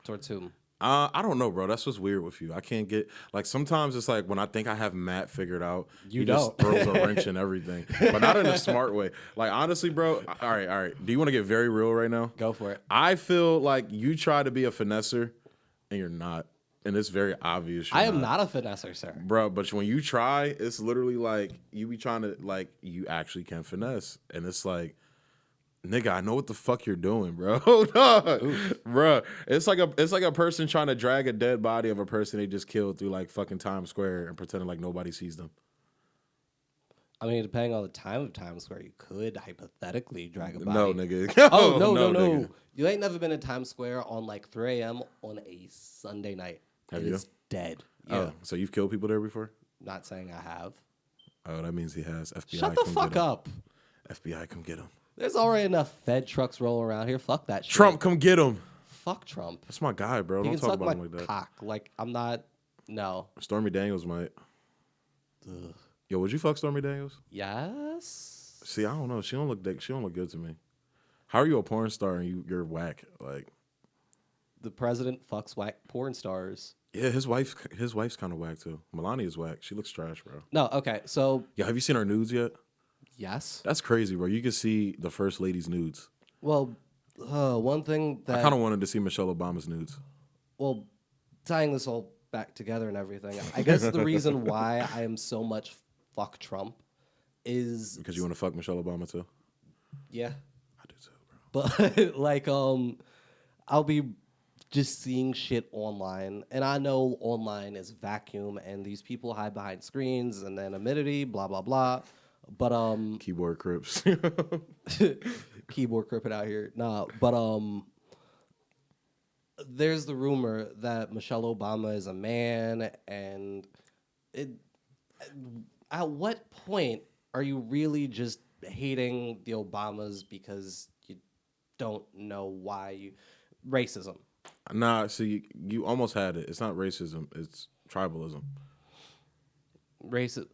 towards whom. I don't know, bro. That's what's weird with you. I can't get like sometimes it's like when I think I have Matt figured out, You he just don't. throws a wrench in everything, but not in a smart way. Like honestly, bro. All right. Do you want to get very real right now? Go for it. I feel like you try to be a finesser, and you're not, and it's very obvious. I am not a finesser, sir. Bro. But when you try, it's literally like you be trying to like you actually can finesse, and it's like. Nigga, I know what the fuck you're doing, bro. Bro, it's like a person trying to drag a dead body of a person they just killed through like fucking Times Square and pretending like nobody sees them. I mean, depending on the time of Times Square, you could hypothetically drag a body. No, nigga. Oh, no. Nigga. You ain't never been in Times Square on like 3 a.m. on a Sunday night. Have It you? is dead. Yeah. Oh, so you've killed people there before? Not saying I have. Oh, that means he has. FBI, Shut the come fuck get him. up. FBI, come get him. There's already enough Fed trucks rolling around here. Fuck that shit. Trump, come get him. Fuck Trump. That's my guy, bro. He Don't can talk suck about my him like that. cock. Like, I'm not. No. Stormy Daniels might. Yo, would you fuck Stormy Daniels? Yes. See, I don't know. She don't look good to me. How are you a porn star and you're whack? Like, The president fucks whack porn stars. yeah, his wife's kind of whack too. Melania's whack. She looks trash, bro. No, okay. So, Yeah, have you seen her nudes yet? yes. That's crazy, bro. You can see the first lady's nudes. Well, one thing I that. kind of wanted to see Michelle Obama's nudes. Well, tying this all back together and everything, I guess the reason why I am so much fuck Trump is Because you want to fuck Michelle Obama too? yeah, I do too, bro. but like I'll be just seeing shit online, and I know online is vacuum, and these people hide behind screens and anonymity, blah blah blah. But Keyboard Crips. keyboard cripping out here, nah. But there's the rumor that Michelle Obama is a man, and at what point are you really just hating the Obamas because you don't know why you racism? Nah, see, you almost had it. It's not racism. It's tribalism. Racist.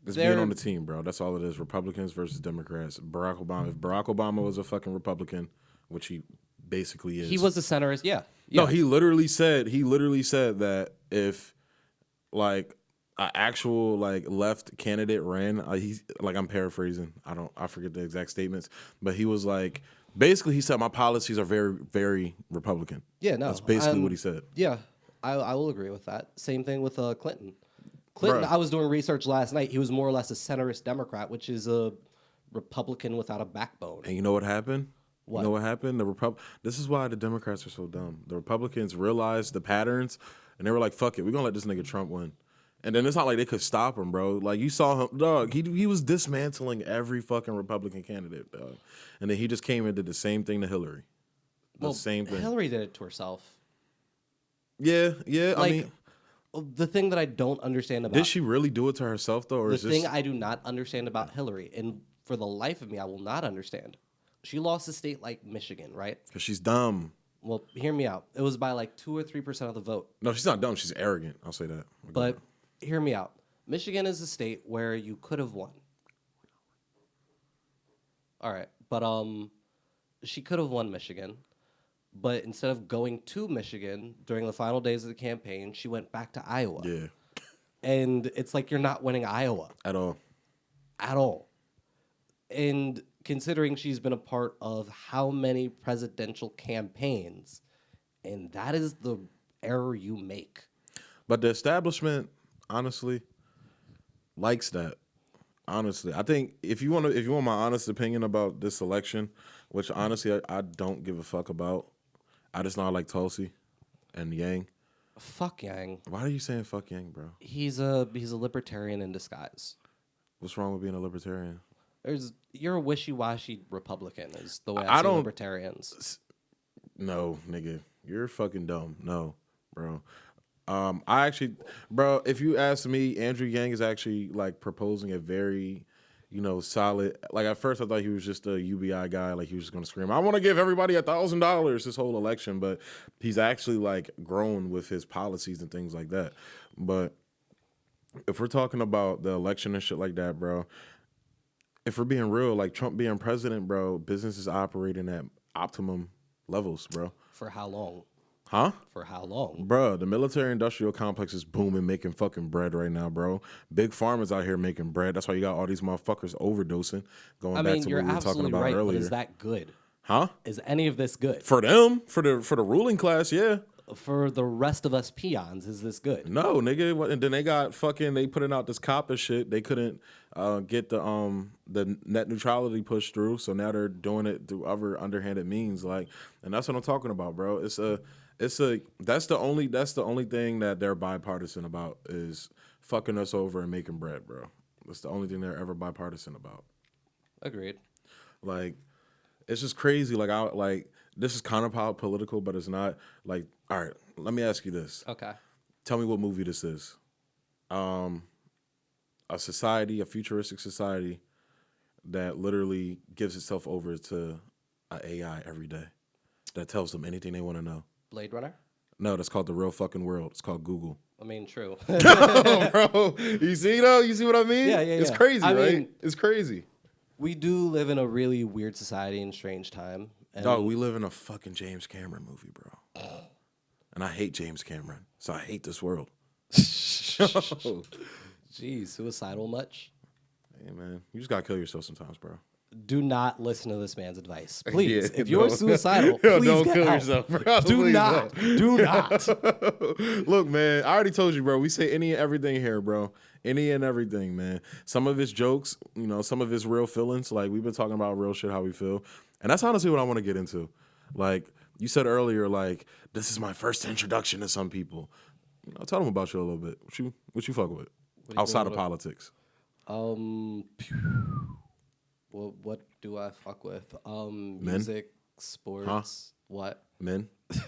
It's being on the team, bro. That's all it is. Republicans versus Democrats. Barack Obama. If Barack Obama was a fucking Republican, which he basically is. He was a centrist. Yeah. No, he literally said that if like an actual like left candidate ran, he's like, I'm paraphrasing. I forget the exact statements, but he was like, basically he said my policies are very, very Republican. Yeah, no. That's basically what he said. Yeah, I will agree with that. Same thing with Clinton. Clinton, Bruh. I was doing research last night. He was more or less a centrist Democrat, which is a Republican without a backbone. And you know what happened? You know what happened? This is why the Democrats are so dumb. The Republicans realized the patterns, and they were like, "Fuck it, we're gonna let this nigga Trump win." And then it's not like they could stop him, bro. Like you saw him, dog. He was dismantling every fucking Republican candidate, dog. And then he just came and did the same thing to Hillary. The same thing. Hillary did it to herself. Yeah. I Like, mean, the thing that I don't understand about did she really do it to herself though, or the is thing this? I do not understand about Hillary, and for the life of me, I will not understand. She lost a state like Michigan, right? Because she's dumb. Well, hear me out. It was by like 2 or 3% of the vote. No, she's not dumb. She's arrogant. I'll say that. But hear me out. Michigan is a state where you could have won. All right, but she could have won Michigan, but instead of going to Michigan during the final days of the campaign, she went back to Iowa. Yeah. And it's like you're not winning Iowa At all. at all. And considering she's been a part of how many presidential campaigns, and that is the error you make. But the establishment, honestly, likes that. Honestly, I think if you want my honest opinion about this election, which honestly I don't give a fuck about, I just know I like Tulsi and Yang. Fuck Yang. Why are you saying fuck Yang, bro? He's a libertarian in disguise. What's wrong with being a libertarian? You're a wishy-washy Republican is the way I I see don't- libertarians. No, nigga, you're fucking dumb. No, bro. I actually, bro, if you ask me, Andrew Yang is actually like proposing a very, solid. Like at first, I thought he was just a UBI guy. Like he was just gonna scream, "I want to give everybody $1,000" this whole election. But he's actually like grown with his policies and things like that. But if we're talking about the election and shit like that, bro, if we're being real, like Trump being president, bro, business is operating at optimum levels, bro. For how long? Huh? For how long? Bro, the military-industrial complex is booming, making fucking bread right now, bro. Big farmers out here making bread. That's why you got all these motherfuckers overdosing. Going back to You're what we were talking absolutely about right, earlier. but is that good? Huh? Is any of this good? For them, for the ruling class, yeah. For the rest of us peons, is this good? No, nigga. And then they got they putting out this copper shit. They couldn't get the net neutrality pushed through, so now they're doing it through other underhanded means. Like, and that's what I'm talking about, bro. That's the only thing that they're bipartisan about is fucking us over and making bread, bro. That's the only thing they're ever bipartisan about. Agreed. Like, it's just crazy. Like, this is kind of political, but it's not. Like, all right, let me ask you this. Okay. Tell me what movie this is. A society, a futuristic society that literally gives itself over to an AI every day that tells them anything they want to know. Blade Runner? No, that's called the real fucking world. It's called Google. I mean, true. Bro, you see though? You see what I mean? Yeah. It's crazy, I right? mean, It's crazy. we do live in a really weird society and strange time. And Dog, we live in a fucking James Cameron movie, bro. And I hate James Cameron, so I hate this world. Geez, suicidal much? Hey, man, you just gotta kill yourself sometimes, bro. Do not listen to this man's advice. Please. Yeah, if you're no. suicidal, Yo, please don't get kill help. yourself, bro. Do Please not. don't. Do not. Look, man, I already told you, bro. We say any and everything here, bro. Any and everything, man. Some of it's jokes, some of it's real feelings. Like, we've been talking about real shit, how we feel. And that's honestly what I want to get into. Like, you said earlier, like, this is my first introduction to some people. Tell them about you a little bit. What you fuck with? Outside of politics. Well, what do I fuck with? Music, sports, what? Men? You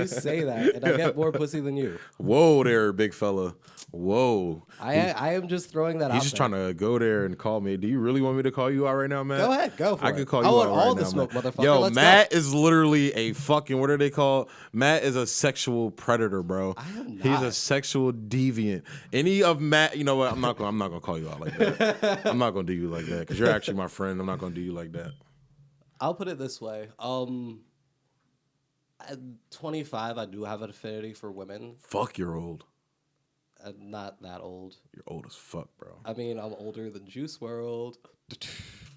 say that, and I get more pussy than you. Whoa there, big fella. Whoa. I am just throwing that out. He's just trying to go there and call me. Do you really want me to call you out right now, Matt? Go ahead, go for it. I could call you I want out all right the now, smoke, Matt. motherfucker. Yo, Let's Matt is literally a fucking, what are they called? Matt is a sexual predator, bro. I am He's not. a sexual deviant. Any of Matt, you know what? I'm not gonna call you out like that. I'm not gonna do you like that because you're actually my friend. I'm not gonna do you like that. I'll put it this way. At 25, I do have an affinity for women. Fuck, you're old. I'm not that old. You're old as fuck, bro. I mean, I'm older than Juice WRLD.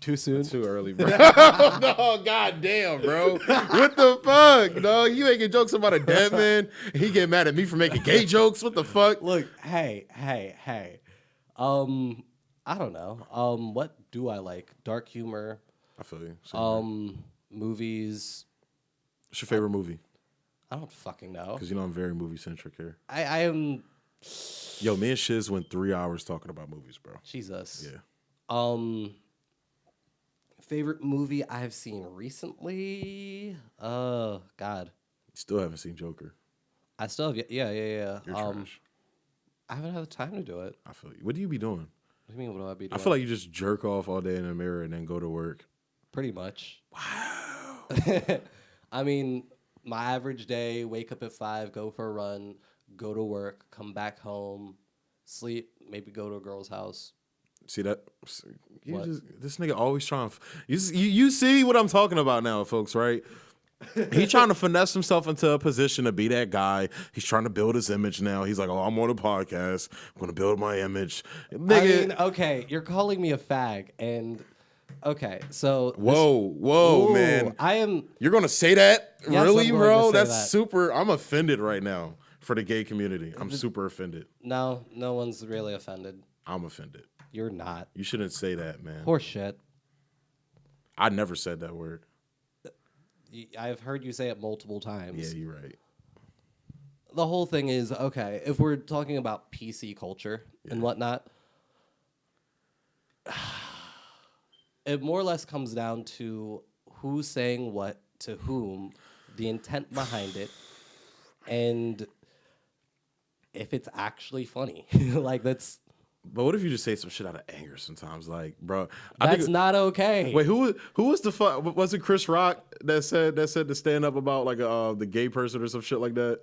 Too soon? Too early, bro. No, goddamn, bro. What the fuck, dog? You making jokes about a dead man? He get mad at me for making gay jokes? What the fuck? Look, hey. I don't know. What do I like? Dark humor. I feel you. Same here. Movies. What's your favorite movie? I don't fucking know. Because I'm very movie centric here. I am. Yo, me and Shiz went 3 hours talking about movies, bro. Jesus. Yeah. Favorite movie I've seen recently? Oh God. Still haven't seen Joker. I still have. Yeah. You're trash. I haven't had the time to do it. I feel you. What do you be doing? What do you mean? What do I be doing? I feel like you just jerk off all day in the mirror and then go to work. Pretty much. Wow. I mean, my average day: wake up at 5, go for a run, go to work, come back home, sleep, maybe go to a girl's house. See that? What? This nigga always trying. You see what I'm talking about now, folks, right? He's trying to finesse himself into a position to be that guy. He's trying to build his image now. He's like, oh, I'm on a podcast. I'm going to build my image. Nigga. I mean, okay, you're calling me a fag, and okay, so Whoa, man. I am. You're going to say that? Yes, really, I'm going bro? to say That's that. super. I'm offended right now for the gay community. I'm super offended. No one's really offended. I'm offended. You're not. You shouldn't say that, man. Horse shit. I never said that word. I've heard you say it multiple times. Yeah, you're right. The whole thing is, okay, if we're talking about PC culture and whatnot, it more or less comes down to who's saying what to whom, the intent behind it, and if it's actually funny. Like, that's... But what if you just say some shit out of anger sometimes? Like, bro, That's not okay. Wait, who was the fuck? Was it Chris Rock that said to stand up about like the gay person or some shit like that?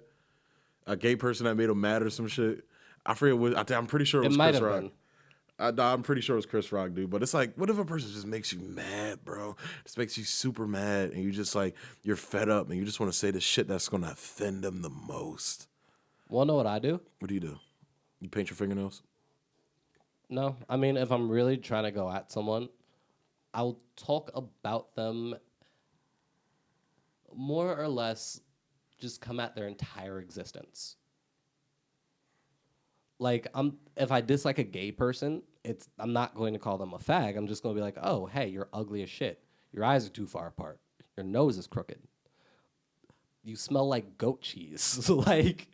A gay person that made him mad or some shit. I forget what. I'm pretty sure it was Chris Rock. I'm pretty sure it was Chris Rock, dude. But it's like, what if a person just makes you mad, bro? Just makes you super mad, and you just like you're fed up, and you just want to say the shit that's gonna offend them the most. Wanna know what I do? What do? You paint your fingernails? No, I mean, if I'm really trying to go at someone, I'll talk about them more or less, just come at their entire existence. Like, if I dislike a gay person, I'm not going to call them a fag. I'm just going to be like, oh, hey, you're ugly as shit. Your eyes are too far apart. Your nose is crooked. You smell like goat cheese. Like,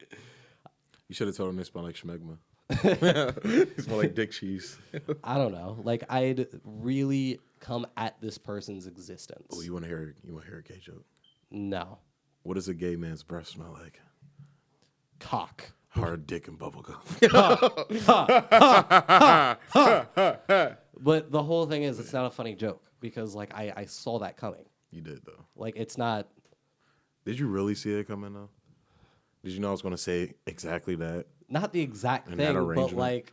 you should have told them they smell like schmegma. It smell like dick cheese. I don't know. Like, I'd really come at this person's existence. Oh, you want to hear a gay joke? No. What does a gay man's breath smell like? Cock. Hard dick and bubblegum. But the whole thing is, it's not a funny joke because, like, I saw that coming. You did, though. Like, it's not. Did you really see it coming, though? Did you know I was going to say exactly that? Not the exact In that thing, but, arrangement? like,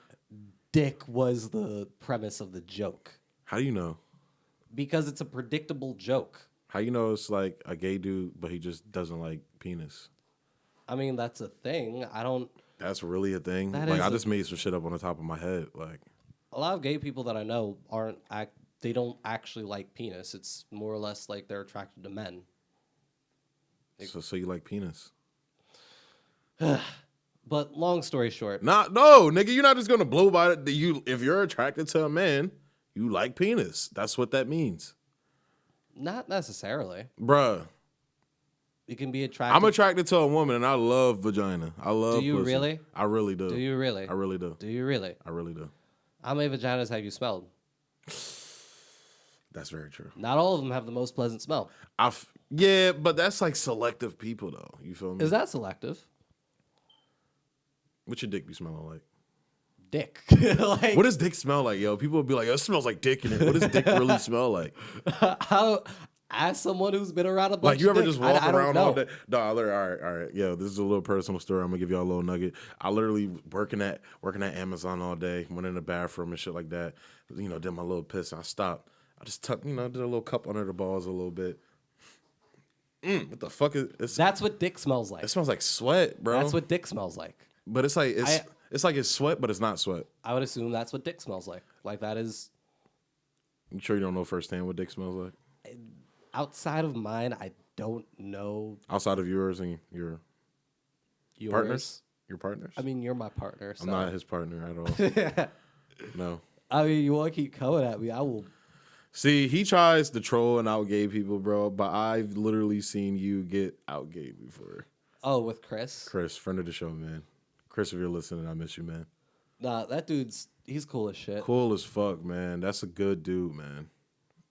dick was the premise of the joke. How do you know? Because it's a predictable joke. How you know it's like a gay dude, but he just doesn't like penis? I mean, that's a thing. That's really a thing? That Like, is I just made some shit up on the top of my head. Like, a lot of gay people that I know they don't actually like penis. It's more or less like they're attracted to men. so you like penis? But long story short. No, nigga, you're not just gonna blow by it. If you're attracted to a man, you like penis. That's what that means. Not necessarily. Bruh. You can be attracted. I'm attracted to a woman, and I love vagina. I love Do you pussy. really? I really do. Do you really? I really do. Do you really? I really do. How many vaginas have you smelled? That's very true. Not all of them have the most pleasant smell. Yeah, but that's like selective people, though. You feel me? Is that selective? What your dick be smelling like? Dick. Like, What does dick smell like, yo? People would be like, it smells like dick in it. What does dick really smell like? As someone who's been around a bunch Like, you of ever dick, just walk I don't around know. all day? No, all right. Yo, this is a little personal story. I'm gonna give y'all a little nugget. I literally working at Amazon all day, went in the bathroom and shit like that. You know, did my little piss. I stopped. I just tucked, did a little cup under the balls a little bit. What the fuck is this? That's what dick smells like. It smells like sweat, bro. That's what dick smells like. But it's like it's sweat, but it's not sweat. I would assume that's what dick smells like. Like, that is... You sure you don't know firsthand what dick smells like? Outside of mine, I don't know Outside of yours and your yours. partners? Your partners? I mean, you're my partner. So. I'm not his partner at all. No. I mean, you want to keep coming at me, I will See, he tries to troll and out gay people, bro. But I've literally seen you get out gay before. Oh, with Chris? Chris, friend of the show, man. Chris, if you're listening, I miss you, man. Nah, that dude's he's cool as shit. Cool as fuck, man. That's a good dude, man.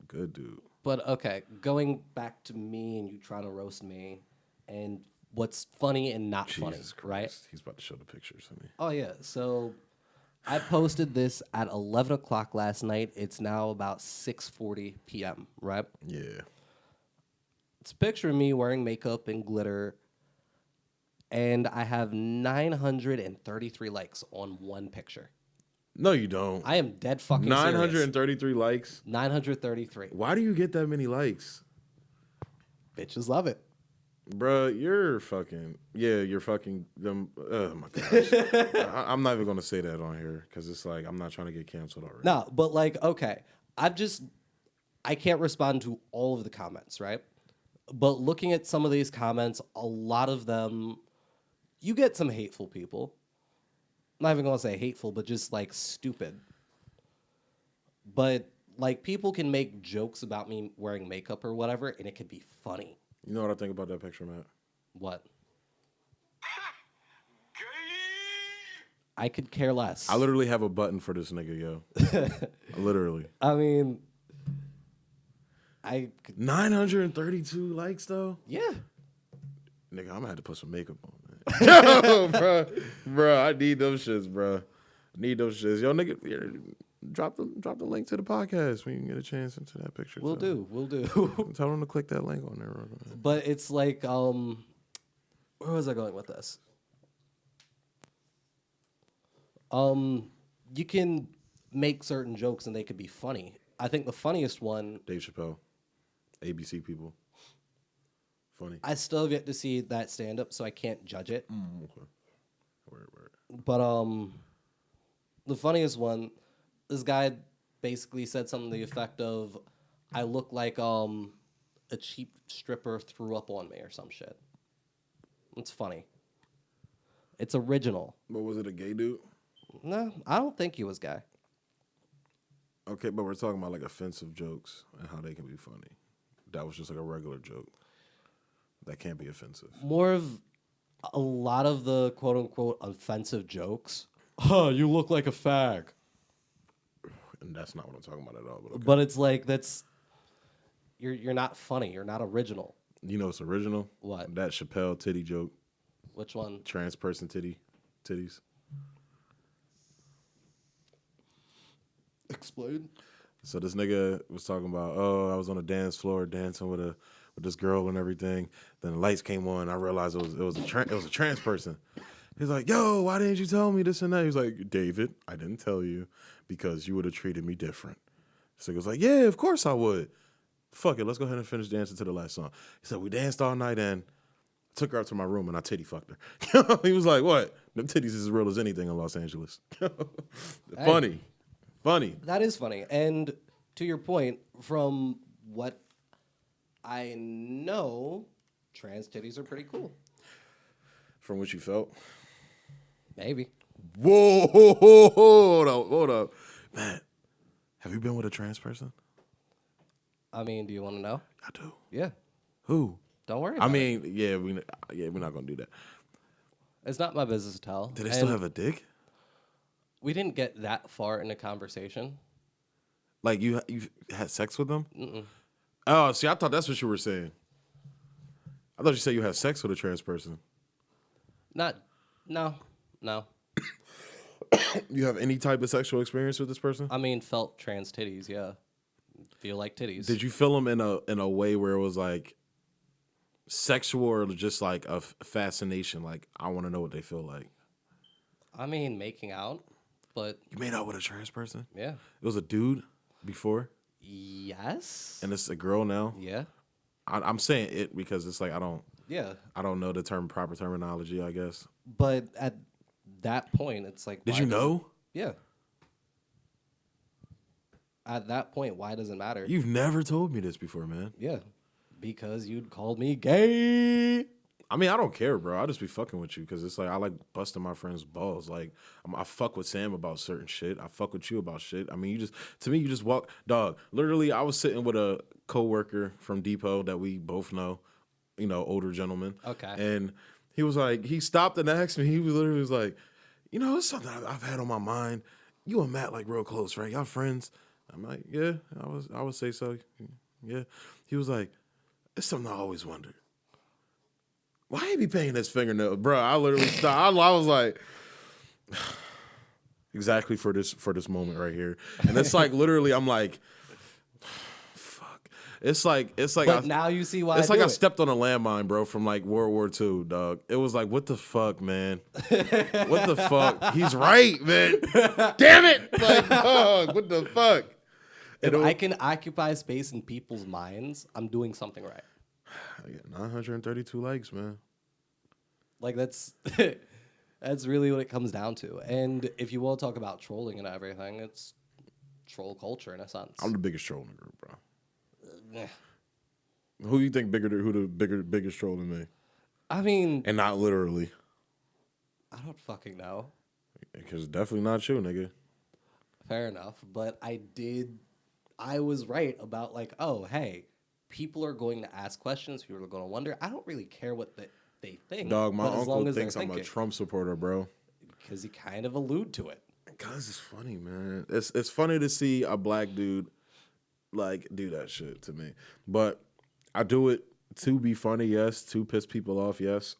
Good dude. But okay, going back to me and you trying to roast me, and what's funny and not funny, Jesus Christ. right? He's about to show the pictures to me. Oh yeah, so I posted this at 11 o'clock last night. It's now about 6:40 p.m., right? Yeah. It's a picture of me wearing makeup and glitter, and I have 933 likes on one picture. No, you don't. I am dead fucking serious. 933 likes. 933. Why do you get that many likes? Bitches love it. Bruh, you're fucking. Yeah, you're fucking. Oh my gosh. I'm not even going to say that on here because it's like I'm not trying to get canceled already. No, but like, okay, I can't respond to all of the comments, right? But looking at some of these comments, a lot of them, you get some hateful people. I'm not even going to say hateful, but just like stupid. But like people can make jokes about me wearing makeup or whatever, and it could be funny. You know what I think about that picture, Matt? What? I could care less. I literally have a button for this nigga, yo. Literally. I mean, 932 likes, though? yeah. Nigga, I'm gonna have to put some makeup on, man. Yo, bro, I need those shits, bro. I need those shits. Yo, nigga, drop the link to the podcast when you can get a chance into that picture. We'll do. Tell them to click that link on there. But it's like, where was I going with this? You can make certain jokes and they could be funny. I think the funniest one, Dave Chappelle, ABC people. Funny. I still have yet to see that stand up, so I can't judge it. Okay. Word. But the funniest one, this guy basically said something to the effect of, "I look like a cheap stripper threw up on me" or some shit. It's funny. It's original. But was it a gay dude? No, I don't think he was gay. Okay, but we're talking about like offensive jokes and how they can be funny. That was just like a regular joke. That can't be offensive. More of a lot of the quote unquote offensive jokes. Huh, you look like a fag. And that's not what I'm talking about at all. But, okay. But it's like you're not funny. You're not original. You know it's original? What? That Chappelle titty joke. Which one? Trans person titties. Explain. So this nigga was talking about, oh, I was on a dance floor dancing with this girl and everything. Then the lights came on. I realized it was a trans person. He's like, yo, why didn't you tell me this and that? He was like, David, I didn't tell you because you would have treated me different. So he was like, yeah, of course I would. Fuck it, let's go ahead and finish dancing to the last song. He said, we danced all night and took her up to my room and I titty fucked her. He was like, what? Them titties is as real as anything in Los Angeles. Funny. That is funny. And to your point, from what I know, trans titties are pretty cool. From what you felt? Maybe. Whoa, hold up. Man, have you been with a trans person? I mean, do you want to know? I do. Yeah. Who? Don't worry about it. we're not going to do that. It's not my business to tell. Do they still have a dick? We didn't get that far in a conversation. Like, you had sex with them? Mm-mm. Oh, see, I thought that's what you were saying. I thought you said you had sex with a trans person. No. You have any type of sexual experience with this person? I mean, felt trans titties, yeah. Feel like titties. Did you feel them in a way where it was like sexual or just like a fascination? Like, I want to know what they feel like. I mean, making out, but... You made out with a trans person? Yeah. It was a dude before? Yes. And it's a girl now? Yeah. I'm saying it because it's like I don't know the proper terminology, I guess. But at that point, it's like... Did you know? Yeah. At that point, why does it matter? You've never told me this before, man. Yeah. Because you'd called me gay. I mean, I don't care, bro. I'll just be fucking with you because it's like I like busting my friends' balls. Like I fuck with Sam about certain shit. I fuck with you about shit. I mean, you just walk, dog. Literally, I was sitting with a coworker from Depot that we both know, older gentleman. Okay. And he was like, he stopped and asked me. He was literally was like, it's something I've had on my mind. You and Matt like real close, right? Y'all friends? I'm like, yeah, I would say so. Yeah. He was like, it's something I always wondered. Why he be painting his fingernail, bro? I literally stopped. I was like, exactly for this moment right here, and it's like literally, I'm like, fuck. It's like But now you see why. It's like I stepped on a landmine, bro, from like World War II, dog. It was like, what the fuck, man? What the fuck? He's right, man. Damn it! Like, dog, what the fuck? If I can occupy space in people's minds, I'm doing something right. I get 932 likes, man. Like that's that's really what it comes down to. And if you will talk about trolling and everything, it's troll culture in a sense. I'm the biggest troll in the group, bro. Yeah. Who do you think biggest troll than me? I mean, And not literally. I don't fucking know. Because it's definitely not you, nigga. Fair enough, but I was right about like, oh, hey, people are going to ask questions. People are going to wonder. I don't really care what they think. Dog, my but as uncle long as thinks they're I'm a thinking, Trump supporter, bro. because he kind of allude to it. Cause it's funny, man. It's funny to see a black dude like do that shit to me. But I do it to be funny, yes. To piss people off, yes.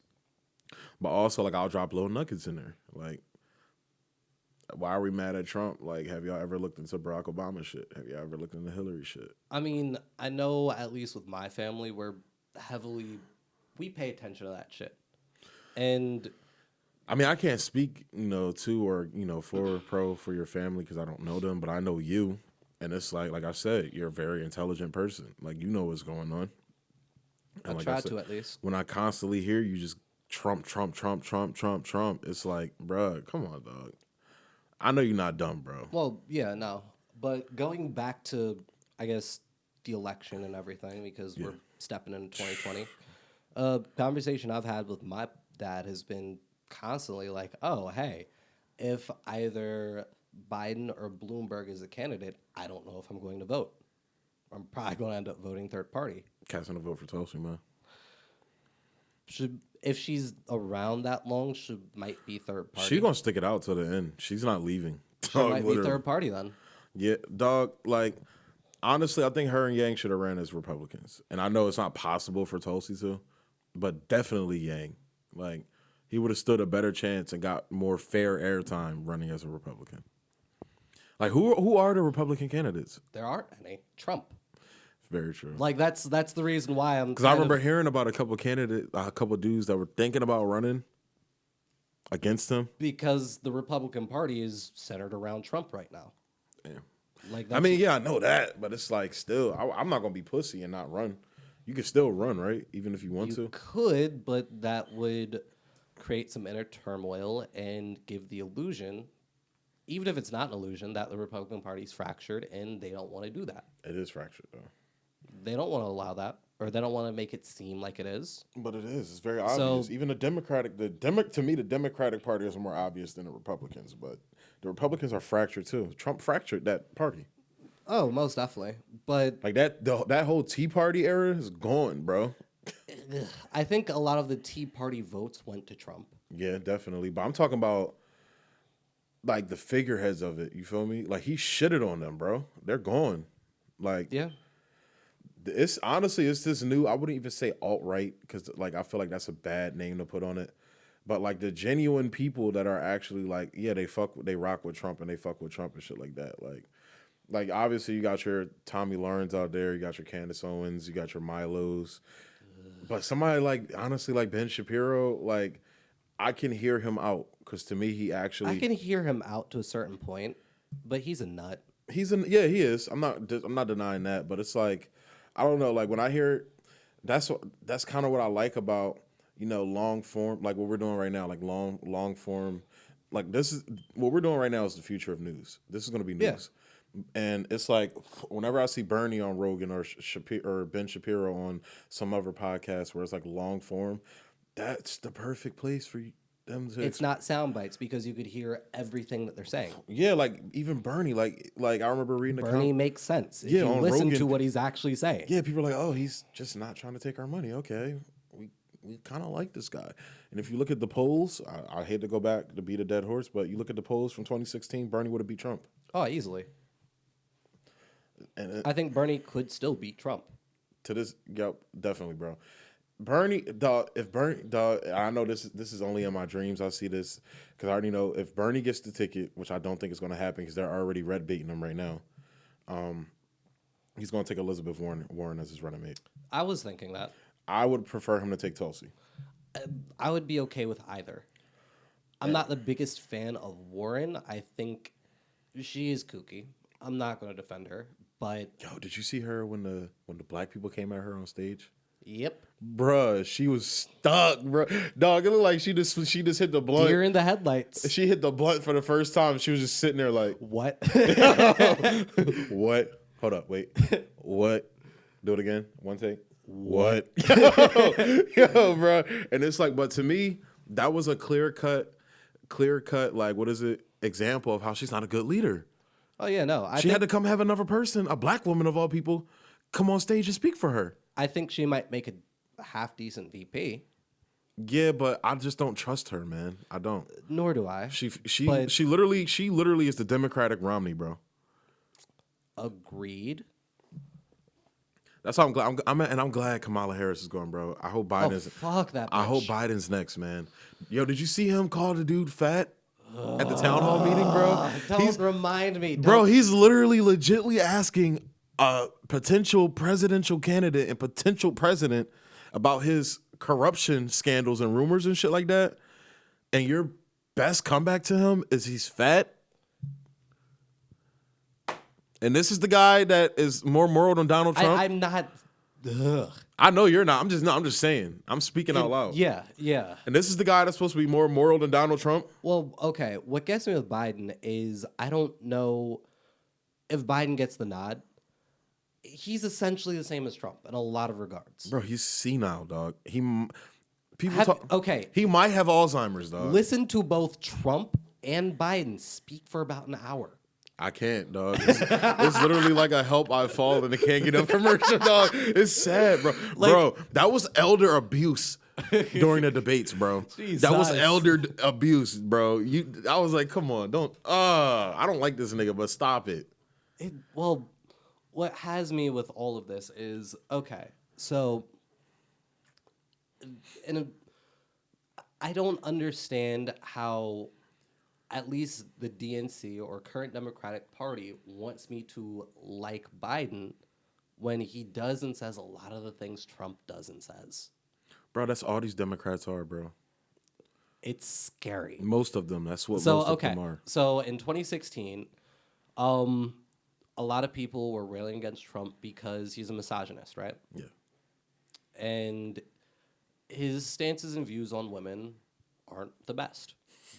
But also, like, I'll drop little nuggets in there. Like, why are we mad at Trump? Like, have y'all ever looked into Barack Obama shit? Have y'all ever looked into Hillary shit? I mean, I know at least with my family, we pay attention to that shit. And I mean, I can't speak, to or, for your family because I don't know them, but I know you. And it's like I said, you're a very intelligent person. Like, you know what's going on. And I like try said, to at least. When I constantly hear you just Trump, Trump, Trump, Trump, Trump, Trump, it's like, bruh, come on, dog. I know you're not dumb, bro. Well, yeah, no. But going back to, I guess, the election and everything, because we're stepping into 2020, conversation I've had with my dad has been constantly like, oh, hey, if either Biden or Bloomberg is a candidate, I don't know if I'm going to vote. I'm probably going to end up voting third party. Casting a vote for Tulsi, man. If she's around that long, she might be third party. She's going to stick it out till the end. She's not leaving. She might be third party then. Yeah, dog, like, honestly, I think her and Yang should have ran as Republicans. And I know it's not possible for Tulsi to, but definitely Yang. Like, he would have stood a better chance and got more fair airtime running as a Republican. Like, who are the Republican candidates? There aren't any. Trump. Very true. Like that's the reason why I'm. Because I remember hearing about a couple dudes that were thinking about running against him. Because the Republican Party is centered around Trump right now. Damn. Like I mean, yeah, I know that, but it's like still, I'm not gonna be pussy and not run. You can still run, right? Even if you want to. Could, but that would create some inner turmoil and give the illusion, even if it's not an illusion, that the Republican Party is fractured, and they don't want to do that. It is fractured though. They don't want to allow that, or they don't want to make it seem like it is. But it is. It's very obvious. Even the to me, the Democratic Party is more obvious than the Republicans. But the Republicans are fractured too. Trump fractured that party. Oh, most definitely. But like that whole Tea Party era is gone, bro. I think a lot of the Tea Party votes went to Trump. Yeah, definitely. But I'm talking about like the figureheads of it. You feel me? Like he shitted on them, bro. They're gone. Like yeah. It's honestly, it's this new, I wouldn't even say alt-right because like I feel like that's a bad name to put on it. But like the genuine people that are actually like, yeah, they rock with Trump and they fuck with Trump and shit like that. Like obviously you got your Tommy Lawrence out there, you got your Candace Owens, you got your Milos. But somebody like, honestly, like Ben Shapiro, like I can hear him out because to me I can hear him out to a certain point, but he's a nut. He is. I'm not denying that, but it's like, I don't know, like when I hear that's kind of what I like about, long form, like what we're doing right now, like long form, like this is what we're doing right now is the future of news. This is going to be news. Yeah. And it's like whenever I see Bernie on Rogan or Ben Shapiro on some other podcast where it's like long form, That's the perfect place for them to. It's not sound bites because you could hear everything that they're saying. Yeah, like even Bernie, like I remember reading the Bernie makes sense if Yeah, you on listen Rogan. to what he's actually saying. Yeah, people are like, oh, he's just not trying to take our money. Okay, we kind of like this guy. And if you look at the polls, I hate to go back to beat a dead horse, but you look at the polls from 2016, Bernie would have beat Trump. Oh, easily. And I think Bernie could still beat Trump. to this, yep, definitely, bro. Bernie, dog. If Bernie, dog, I know this is only in my dreams. I see this because I already know if Bernie gets the ticket, which I don't think is going to happen because they're already red baiting him right now. He's going to take Elizabeth Warren as his running mate. I was thinking that. I would prefer him to take Tulsi. I would be okay with either. I'm not the biggest fan of Warren. I think she is kooky. I'm not going to defend her, but Yo, did you see her when the black people came at her on stage? yep, Bruh, she was stuck, bro. Dog, it looked like she just hit the blunt. deer in the headlights. She hit the blunt for the first time. She was just sitting there like, What? what? Hold up, wait. What? Do it again. One take. What? Yo, bro. And it's like, but to me, that was a clear cut, like, what is it? Example of how she's not a good leader. Oh yeah, no. She had to come have another person, a black woman of all people, come on stage and speak for her. I think she might make a half decent VP. Yeah, but I just don't trust her, man. I don't. Nor do I. She But- literally is the Democratic Romney, bro. Agreed. That's how I'm glad. I'm glad Kamala Harris is going, bro. I hope Oh, Biden's. fuck that bitch. I hope Biden's next, man. Yo, did you see him call the dude fat at the town hall meeting, bro? Don't remind me. Bro, he's literally legitly asking a potential presidential candidate and potential president about his corruption scandals and rumors and shit like that. And your best comeback to him is he's fat. And this is the guy that is more moral than Donald Trump. I'm not. Ugh. I know you're not. I'm just saying. I'm speaking out loud. Yeah, yeah. And this is the guy that's supposed to be more moral than Donald Trump. Well, okay. What gets me with Biden is I don't know if Biden gets the nod. He's essentially the same as Trump in a lot of regards. Bro, he's senile, dog. Okay. He might have Alzheimer's, dog. Listen to both Trump and Biden speak for about an hour. I can't, dog. It's literally like a help I fall and I can't get up commercial, dog. It's sad, bro. Bro, that was elder abuse during the debates, bro. Jesus. That was elder abuse, bro. I was like, come on, I don't like this nigga, but stop it. Well, what has me with all of this is, okay, so I don't understand how at least the DNC or current Democratic Party wants me to like Biden when he does and says a lot of the things Trump does and says. Bro, that's all these Democrats are, bro. It's scary. Most of them. That's what most of them are. So in 2016, a lot of people were railing against Trump because he's a misogynist, right? Yeah. And his stances and views on women aren't the best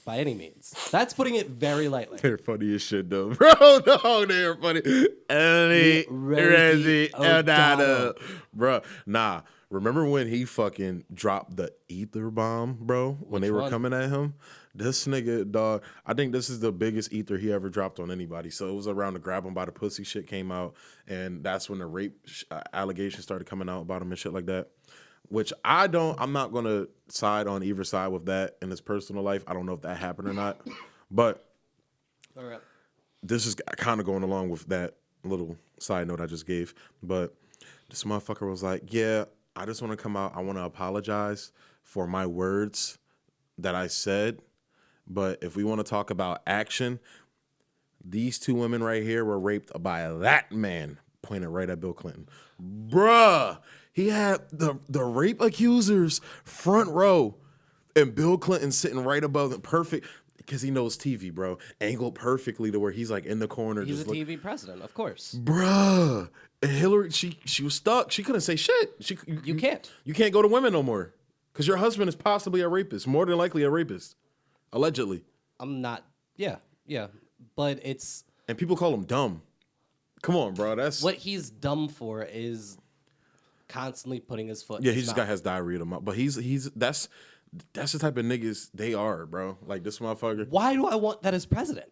by any means. That's putting it very lightly. They're funny as shit, though, bro. No, they're funny. Ellie Resi Eldado. Bro, nah. Remember when he fucking dropped the ether bomb, bro? When they were coming at him? This nigga, dog, I think this is the biggest ether he ever dropped on anybody. So it was around the grab him by the pussy shit came out. And that's when the rape allegations started coming out about him and shit like that. Which I'm not going to side on either side with that in his personal life. I don't know if that happened or not. But All right. this is kind of going along with that little side note I just gave. But this motherfucker was like, yeah, I just want to come out. I want to apologize for my words that I said. But if we want to talk about action, these two women right here were raped by that man, pointed right at Bill Clinton. Bruh, he had the rape accusers front row and Bill Clinton sitting right above them, perfect, because he knows TV, bro. Angled perfectly to where he's like in the corner. He's a TV president, of course. Bruh. And Hillary, she was stuck. She couldn't say shit. You can't. You can't go to women no more. Because your husband is possibly a rapist. More than likely a rapist. Allegedly. I'm not. Yeah. But it's. And people call him dumb. Come on, bro. That's what he's dumb for is constantly putting his foot. Yeah, in he his just mouth. has diarrhea to mouth. But that's the type of niggas they are, bro. Like this motherfucker. Why do I want that as president?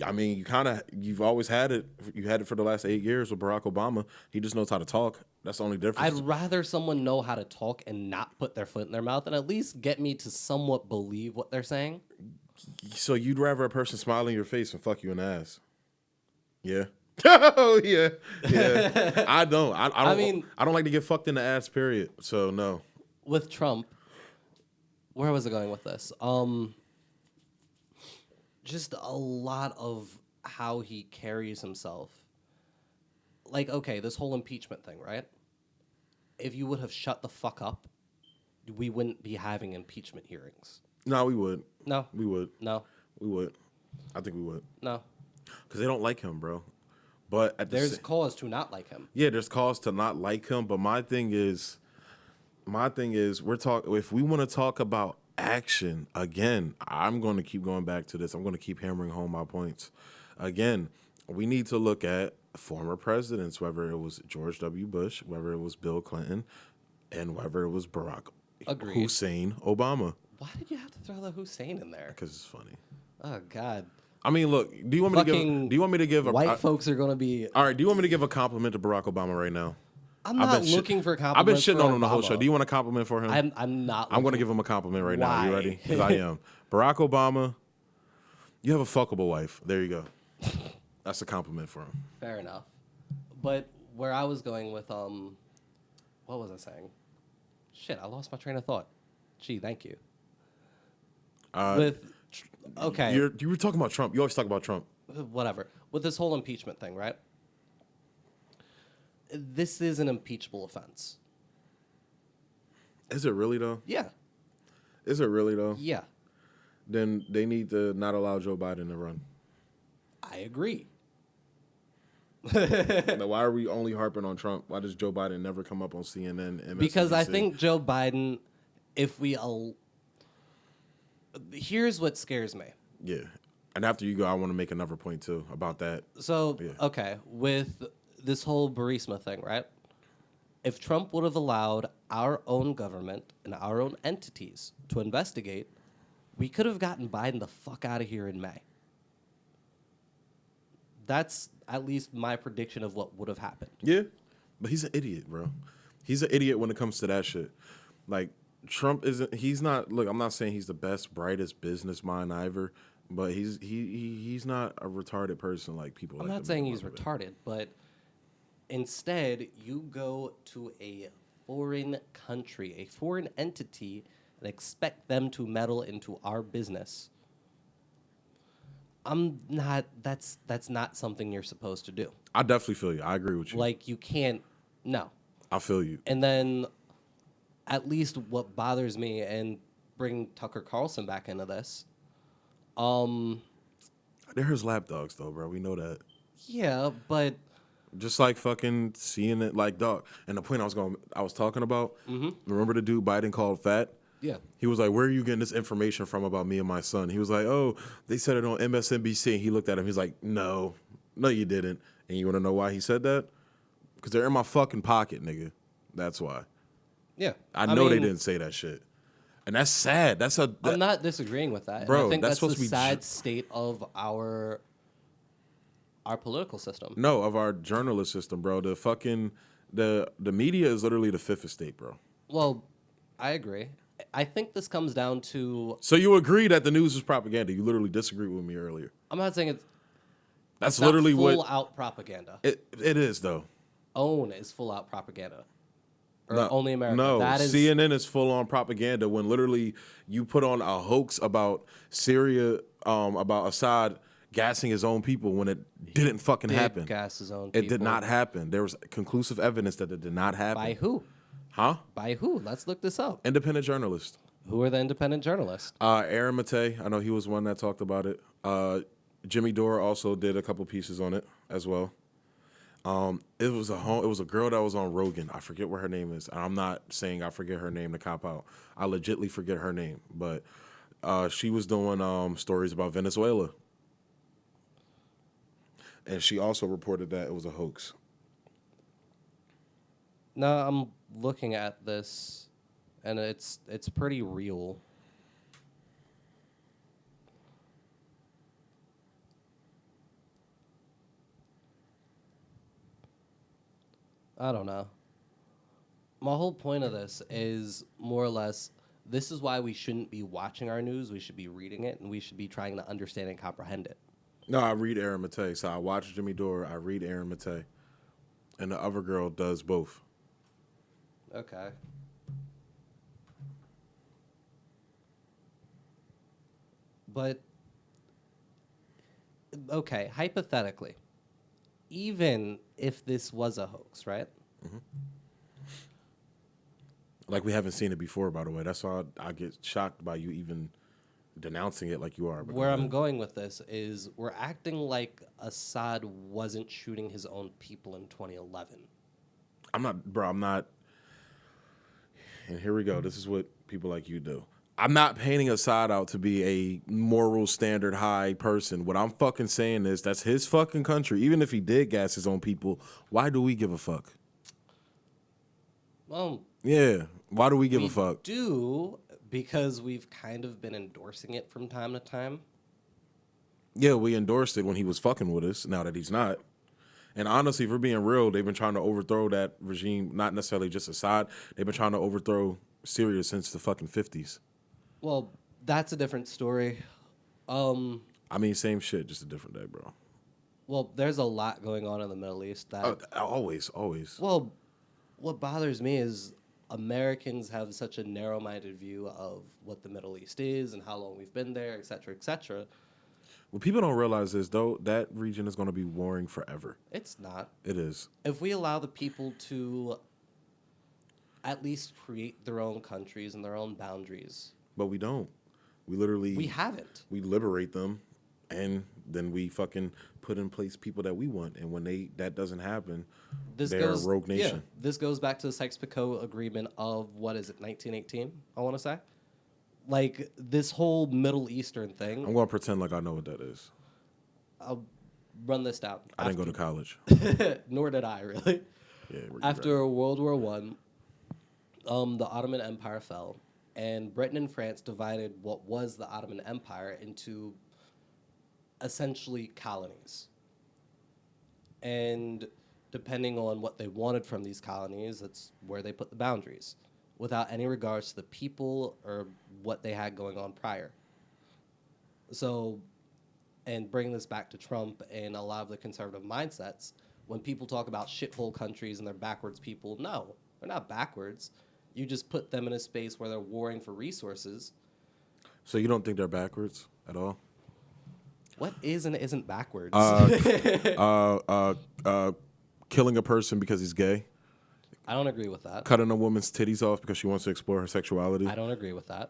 I mean, you've always had it. You had it for the last 8 years with Barack Obama. He just knows how to talk. That's the only I'd difference. rather someone know how to talk and not put their foot in their mouth and at least get me to somewhat believe what they're saying. So you'd rather a person smile in your face and fuck you in the ass? Yeah. Oh yeah, yeah. I don't. I don't. I mean- I don't like to get fucked in the ass. Period. So no. With Trump, where was I going with this? Just a lot of how he carries himself. Like, okay, this whole impeachment thing, right? If you would have shut the fuck up, we wouldn't be having impeachment hearings. No, we would. No, We would. no, We would. I think we would. no. Because they don't like him, bro. But at the There's cause to not like him. yeah, there's cause to not like him. But my thing is, we're talking. If we want to talk about action again, I'm going to keep going back to this. I'm going to keep hammering home my points. Again, we need to look at former presidents, whether it was George W. Bush, whether it was Bill Clinton, and whether it was Barack Agreed. Hussein Obama. Why did you have to throw the Hussein in there? Because it's funny. Oh God. I mean, look. Do you want me to Fucking give? Do you want me to give a? White folks are gonna be. All right. Do you want me to give a compliment to Barack Obama right now? I'm I've not been looking for I've been compliments. shitting for on him the whole Obama. show. Do you want a compliment for him? I'm not. I'm going to looking- give him a compliment right now. You Why? ready? Because I am. Barack Obama, you have a fuckable wife. There you go. That's a compliment for him. Fair enough. But where I was going with what was I saying? Shit, I lost my train of thought. Gee, thank you. Okay, You were talking about Trump. You always talk about Trump. whatever. With this whole impeachment thing, right? This is an impeachable offense. Is it really, though? Yeah. Is it really, though? Yeah. Then they need to not allow Joe Biden to run. I agree. Now, why are we only harping on Trump? Why does Joe Biden never come up on CNN? MSNBC? Because I think Joe Biden, if we here's what scares me. Yeah. And after you go, I want to make another point, too, about that. So, Yeah. okay, with this whole Burisma thing, right? If Trump would have allowed our own government and our own entities to investigate, we could have gotten Biden the fuck out of here in May. That's at least my prediction of what would have happened. Yeah, but he's an idiot, bro. He's an idiot when it comes to that shit. Like, Trump isn't. He's not. Look, I'm not saying he's the best, brightest business mind ever, but he's not a retarded person like people. I'm like not to saying make he's him out of it. retarded, but instead you go to a foreign country, a foreign entity, and expect them to meddle into our business. That's not something you're supposed to do. I definitely feel you. I agree with you. Like, you can't, no. I feel you. And then at least what bothers me, and bring Tucker Carlson back into this, They're his lapdogs, though, bro. We know that. yeah, but Just like fucking seeing it, like, dog. And the point I was talking about. Remember the dude Biden called fat? yeah. He was like, "Where are you getting this information from about me and my son?" He was like, "Oh, they said it on MSNBC." And he looked at him. He's like, "No, you didn't." And you want to know why he said that? Because they're in my fucking pocket, nigga. That's why. Yeah. I know they mean, didn't say that shit, and that's sad. I'm not disagreeing with that. And Bro, I think that's that's supposed the to be sad state of our political system. no of our journalist system, bro. The fucking the media is literally the fifth estate, bro. Well, I agree. I think this comes down to, So you agree that the news is propaganda? You literally disagreed with me earlier. I'm not saying it's That's not literally full what out propaganda. it is, though. OWN is full out propaganda. Or No, Only America. No, That is CNN is full on propaganda when literally you put on a hoax about Syria, about Assad gassing his own people when it didn't fucking did happen. gas his own It did people. not happen. There was conclusive evidence that it did not happen. By who? Huh? By who? Let's look this up. Independent journalist. Who are the independent journalists? Aaron Matei, I know he was one that talked about it. Jimmy Dore also did a couple pieces on it as well. It was a girl that was on Rogan. I forget what her name is. I'm not saying I forget her name to cop out. I legitly forget her name, but she was doing stories about Venezuela, and she also reported that it was a hoax. No, I'm looking at this, and it's pretty real. I don't know. My whole point of this is more or less this is why we shouldn't be watching our news. We should be reading it, and we should be trying to understand and comprehend it. No, I read Aaron Matei. So I watch Jimmy Dore. I read Aaron Matei, and the other girl does both. Okay. But okay, hypothetically, even if this was a hoax, right? Like we haven't seen it before, by the way. That's why I get shocked by you even denouncing it like you are. But go Where I'm ahead. going with this is we're acting like Assad wasn't shooting his own people in 2011. I'm not, bro. I'm not. And here we go. This is what people like you do. I'm not painting Assad out to be a moral standard high person. What I'm fucking saying is that's his fucking country. Even if he did gas his own people, why do we give a fuck? Well, Yeah. Why do we give we a fuck? do because we've kind of been endorsing it from time to time. Yeah, we endorsed it when he was fucking with us. Now that he's not. And honestly, if we're being real, they've been trying to overthrow that regime, not necessarily just Assad. They've been trying to overthrow Syria since the fucking 50s. Well, that's a different story. Um, I mean, same shit, just a different day, bro. well, there's a lot going on in the Middle East that Always, always. well, what bothers me is Americans have such a narrow-minded view of what the Middle East is and how long we've been there, et cetera, et cetera. What people don't realize is, though, that region is going to be warring forever. It's not. It is. If we allow the people to at least create their own countries and their own boundaries, But we don't. We literally... we haven't. We liberate them, and then we fucking put in place people that we want. And when that doesn't happen, they're a rogue nation. Yeah, this goes back to the Sykes-Picot Agreement of, what is it, 1918, I want to say? Like, this whole Middle Eastern thing, I'm going to pretend like I know what that is. I'll run this down. I didn't go to college. Nor did I, really. Yeah, where you After World War One, the Ottoman Empire fell, and Britain and France divided what was the Ottoman Empire into essentially colonies. And depending on what they wanted from these colonies, that's where they put the boundaries, without any regards to the people or what they had going on prior. So, and bringing this back to Trump and a lot of the conservative mindsets, when people talk about shithole countries and they're backwards people, no, they're not backwards. You just put them in a space where they're warring for resources. So you don't think they're backwards at all? What is and isn't backwards? Killing a person because he's gay? I don't agree with that. Cutting a woman's titties off because she wants to explore her sexuality? I don't agree with that.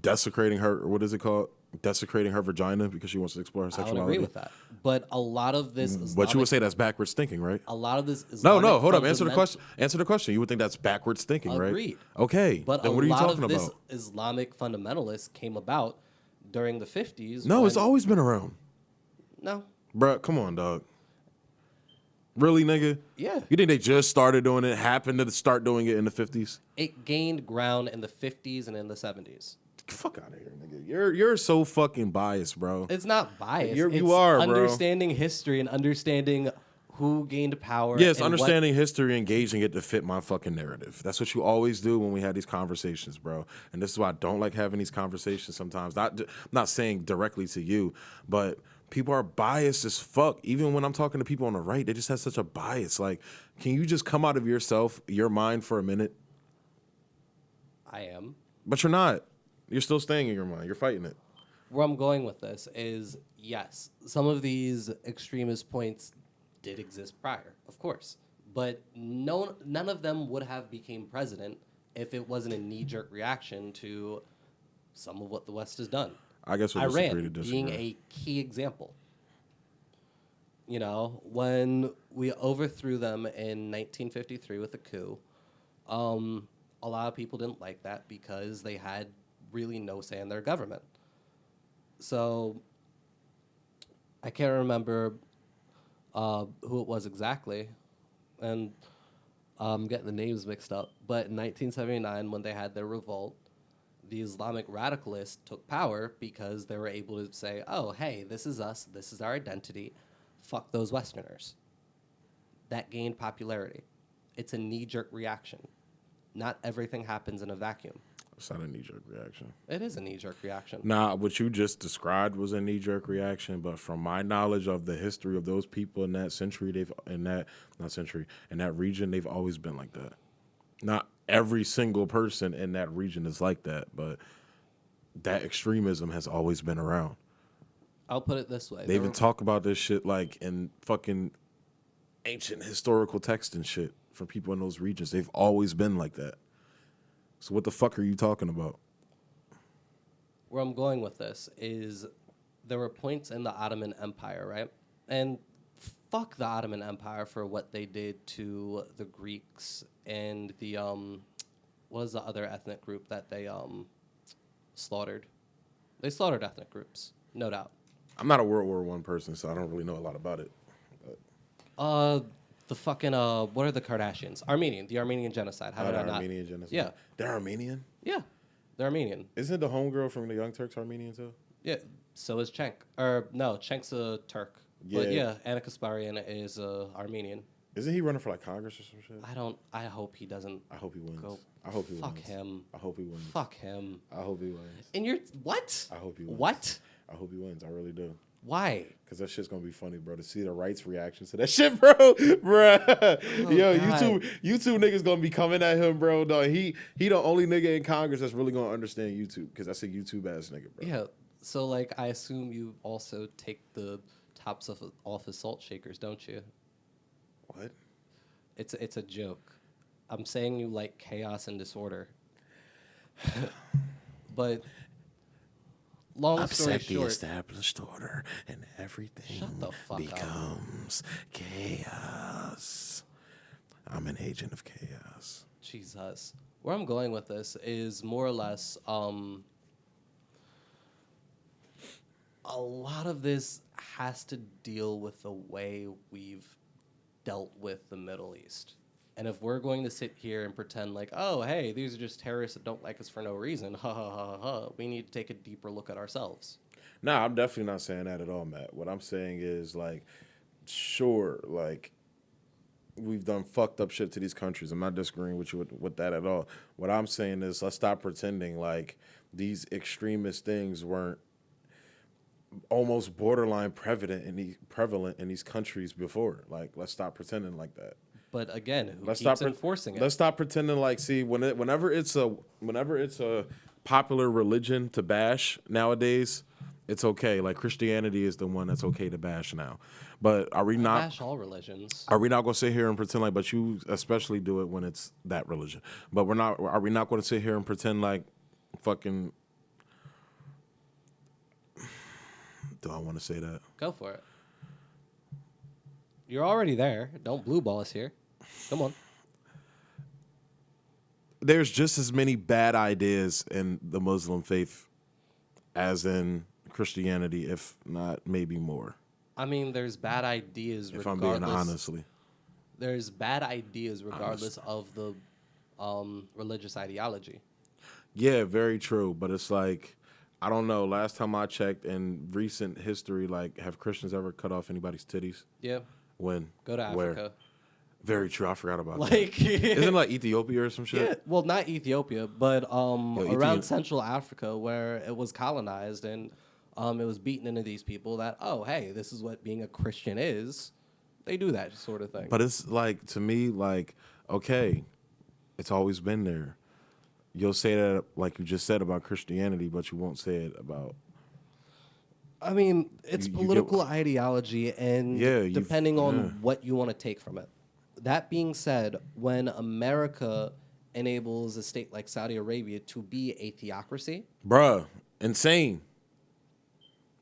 Desecrating her, what is it called? Desecrating her vagina because she wants to explore her I sexuality? don't agree with that. But a lot of this Islamic, But you would say that's backwards thinking, right? a lot of this No, Islamic hold up. Answer the fundament- question. Answer the question. You would think that's backwards thinking, right? Agreed. Okay. But then a what are you lot talking of this about? Islamic fundamentalists came about during the 50s. No, it's when- always been around. No. Bruh, come on, dog. Really, nigga? Yeah. You think they just started doing it, happened to start doing it in the 50s? It gained ground in the 50s and in the 70s. Fuck out of here, nigga. You're so fucking biased, bro. It's not bias. You It's are, bro. understanding history and understanding who gained power. Yes, and understanding history, engaging it to fit my fucking narrative. That's what you always do when we have these conversations, bro. And this is why I don't like having these conversations sometimes. I'm not saying directly to you, but people are biased as fuck. Even when I'm talking to people on the right, they just have such a bias. Like, can you just come out of your mind for a minute? I am. But you're not. You're still staying in your mind. You're fighting it. Where I'm going with this is, yes, some of these extremist points did exist prior, of course. But none of them would have became president if it wasn't a knee-jerk reaction to some of what the West has done. I guess we'll disagree to Iran disagree. being a key example. You know, when we overthrew them in 1953 with a coup, a lot of people didn't like that because they had really no say in their government. So I can't remember who it was exactly, and I'm getting the names mixed up. But in 1979, when they had their revolt, the Islamic radicalists took power because they were able to say, oh, hey, this is us, this is our identity, fuck those Westerners. That gained popularity. It's a knee-jerk reaction. Not everything happens in a vacuum. It's not a knee-jerk reaction. It is a knee-jerk reaction. Nah, what you just described was a knee-jerk reaction, but from my knowledge of the history of those people in that century, in that region, they've always been like that. Not every single person in that region is like that, but that extremism has always been around. I'll put it this way. They even talk about this shit like in fucking ancient historical text and shit from people in those regions. They've always been like that. So what the fuck are you talking about? Where I'm going with this is there were points in the Ottoman Empire, right? And fuck the Ottoman Empire for what they did to the Greeks and the what was the other ethnic group that they slaughtered? They slaughtered ethnic groups, no doubt. I'm not a World War I person, so I don't really know a lot about it. But. The fucking what are the Kardashians? The Armenian genocide. How did I not? Armenian genocide. Yeah, They're Armenian. yeah, they're Armenian. Isn't the homegirl from the Young Turks Armenian too? Yeah, so is Cenk. Or no, Cenk's a Turk. Yeah. But yeah, Anna Kasparian is Armenian. Isn't he running for like Congress or some shit? I hope he doesn't. I hope he wins. Go. I hope he wins. Fuck him. I hope he wins. Fuck him. I hope he wins. And you're what? I hope he wins. What? I hope he wins. I really do. Why? Because that shit's gonna be funny, bro. To see the right's reactions to that shit, bro. Bruh. Yo, God. you two niggas gonna be coming at him, bro. Dog. He the only nigga in Congress that's really gonna understand YouTube, because that's a YouTube ass nigga, bro. Yeah. So like, I assume you also take the tops off his salt shakers, don't you? What? It's a joke. I'm saying you like chaos and disorder. But long story Upset the short, established order and everything Shut the fuck up. becomes chaos. I'm an agent of chaos. Jesus. Where I'm going with this is more or less a lot of this has to deal with the way we've dealt with the Middle East. And if we're going to sit here and pretend like, oh, hey, these are just terrorists that don't like us for no reason, ha ha ha ha, we need to take a deeper look at ourselves. Nah, I'm definitely not saying that at all, Matt. What I'm saying is, like, sure, like, we've done fucked up shit to these countries. I'm not disagreeing with you with that at all. What I'm saying is, let's stop pretending like these extremist things weren't almost borderline prevalent in these countries before. Like, let's stop pretending like that. But again, who Let's keeps stop enforcing it? Let's stop pretending like, see, whenever it's a popular religion to bash nowadays, it's okay. Like, Christianity is the one that's okay to bash now. But are we not bash all religions? Are we not going to sit here and pretend like? But you especially do it when it's that religion. But we're not. Are we not going to sit here and pretend like fucking? Do I want to say that? Go for it. You're already there. Don't blue ball us here. Come on. There's just as many bad ideas in the Muslim faith as in Christianity, if not maybe more. I mean, there's bad ideas. If I'm being honestly, there's bad ideas regardless of the religious ideology. Yeah, very true. But it's like, I don't know. Last time I checked in recent history, like, have Christians ever cut off anybody's titties? Yeah. When? Go to Where? Africa. Very true. I forgot about that. Like, Isn't it like Ethiopia or some shit? yeah. Well, not Ethiopia, but around Ethiopia. Central Africa, where it was colonized and it was beaten into these people that, oh, hey, this is what being a Christian is. They do that sort of thing. But it's like, to me, like, okay, it's always been there. You'll say that like you just said about Christianity, but you won't say it about. I mean, it's You political ideology, and depending on what you want to take from it. That being said, when America enables a state like Saudi Arabia to be a theocracy, Bruh, insane.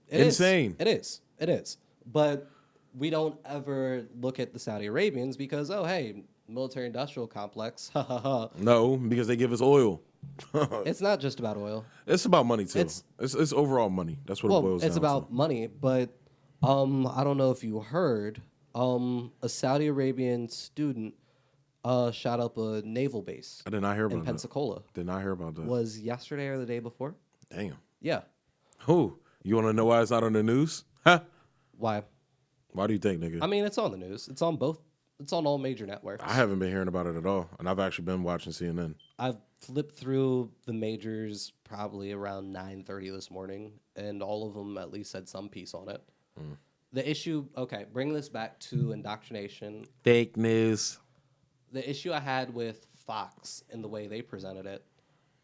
Insane. It is. But we don't ever look at the Saudi Arabians because, oh, hey, military-industrial complex, ha ha ha. No, because they give us oil. It's not just about oil. It's about money too. It's overall money. That's what it boils down it's about to. money, but I don't know if you heard, a Saudi Arabian student shot up a naval base I did not hear in about that. Pensacola. Did not hear about that. Was yesterday or the day before? Damn. Yeah. Who? You want to know why it's not on the news? Huh? Why? Why do you think, nigga? I mean, it's on the news. It's on both. It's on all major networks. I haven't been hearing about it at all, and I've actually been watching CNN. I've flipped through the majors probably around 9:30 this morning, and all of them at least had some piece on it. The issue, okay, bring this back to indoctrination. Fake news. The issue I had with Fox and the way they presented it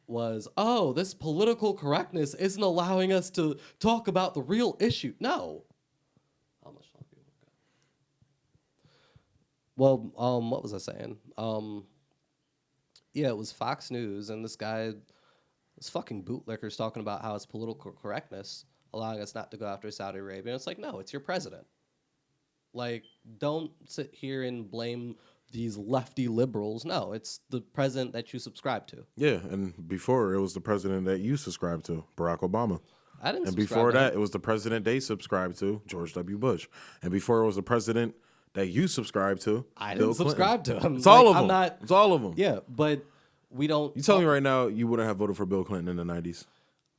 was, oh, this political correctness isn't allowing us to talk about the real issue. No. How much longer you got? Well, what was I saying? Yeah, it was Fox News, and this guy, this fucking bootlicker's talking about how it's political correctness allowing us not to go after Saudi Arabia. And it's like, no, it's your president. Like, don't sit here and blame these lefty liberals. No, it's the president that you subscribe to. Yeah, and before it was the president that you subscribed to, Barack Obama. I didn't. And subscribe before to that, him. it was the president they subscribed to, George W. Bush. And before it was the president that you subscribed to, I Bill didn't subscribe Clinton. to him. It's all Like, of them. I'm not. It's all of them. Yeah, but we don't. You tell me right now, you wouldn't have voted for Bill Clinton in the 90s.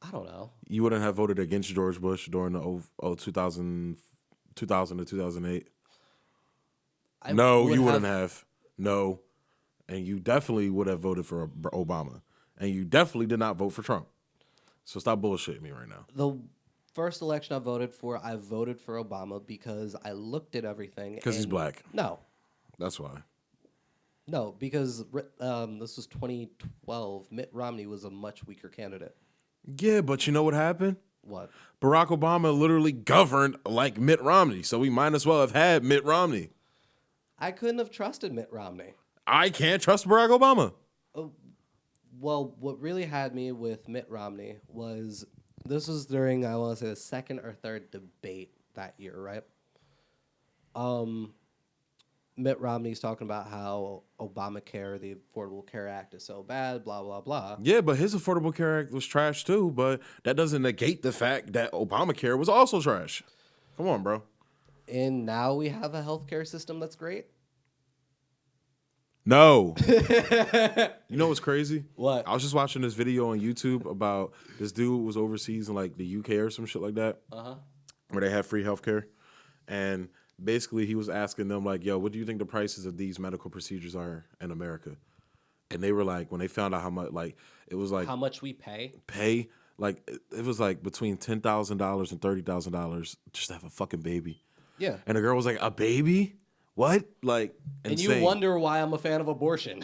I don't know. You wouldn't have voted against George Bush during the 2000 to 2008. No, you wouldn't have. No. And you definitely would have voted for Obama. And you definitely did not vote for Trump. So stop bullshitting me right now. The first election I voted for Obama because I looked at everything. Because he's black. No. That's why. No, because this was 2012. Mitt Romney was a much weaker candidate. Yeah, but you know what happened? What? Barack Obama literally governed like Mitt Romney. So we might as well have had Mitt Romney. I couldn't have trusted Mitt Romney. I can't trust Barack Obama. Well, what really had me with Mitt Romney was this was during, I want to say, the second or third debate that year, right? Mitt Romney's talking about how Obamacare, the Affordable Care Act, is so bad, blah, blah, blah. Yeah, but his Affordable Care Act was trash too, but that doesn't negate the fact that Obamacare was also trash. Come on, bro. And now we have a healthcare system that's great. No. You know what's crazy? What? I was just watching this video on YouTube about this dude was overseas in like the UK or some shit like that. Uh-huh. Where they have free healthcare. And basically he was asking them like, yo, what do you think the prices of these medical procedures are in America? And they were like, when they found out how much, like, it was like. How much we pay? Like, it was like between $10,000 and $30,000 just to have a fucking baby. Yeah. And the girl was like, a baby? What? Like, insane. And you wonder why I'm a fan of abortion.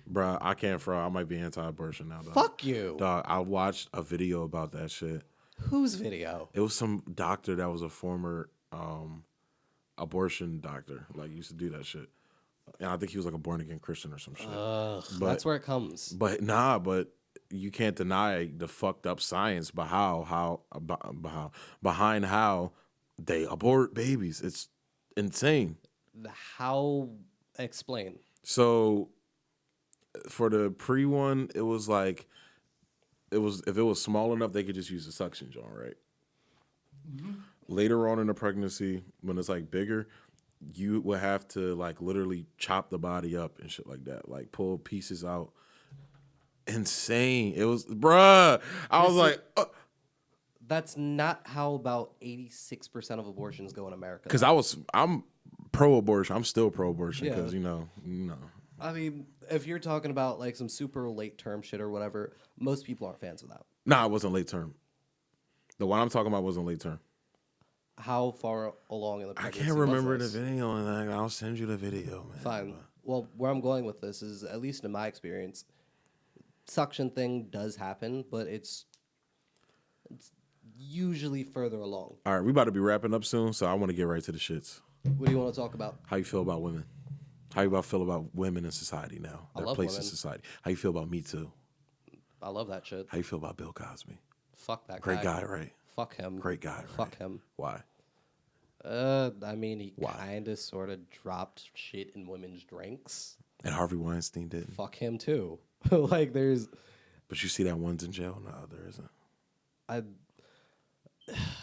Bruh, I can't fraud. I might be anti-abortion now, dog. Fuck you. Dog, I watched a video about that shit. Whose video? It was some doctor that was a former abortion doctor. Like, used to do that shit. And I think he was like a born-again Christian or some shit. That's where it comes. But you can't deny the fucked up science behind how they abort babies. It's insane. How? Explain. So for the pre one, it was like if it was small enough, they could just use the suction jaw, right? Mm-hmm. Later on in the pregnancy, when it's like bigger, you would have to like literally chop the body up and shit like that, like pull pieces out. Insane. It was, bruh. I was like, That's not how about 86% of abortions go in America. because I'm pro-abortion. I'm still pro-abortion because Yeah. you know. I mean, if you're talking about like some super late term shit or whatever, most people aren't fans of that. Nah, it wasn't late term. The one I'm talking about wasn't late term. How far along in the I pregnancy can't remember the was this? video on that. I'll send you the video, man. Fine. Well, where I'm going with this is, at least in my experience, suction thing does happen, but it's usually further along. All right, we about to be wrapping up soon, so I want to get right to the shits. What do you want to talk about? How you feel about women? How you feel about women in society now? I Their love place in women. society. How you feel about Me Too? I love that shit. How you feel about Bill Cosby? Fuck that Great guy, right? Fuck him. Great guy, right? Fuck him. Why? I mean, he Why? kind of sort of dropped shit in women's drinks. And Harvey Weinstein didn't. Fuck him too. Like, there's, But you see that one's in jail? No, there isn't.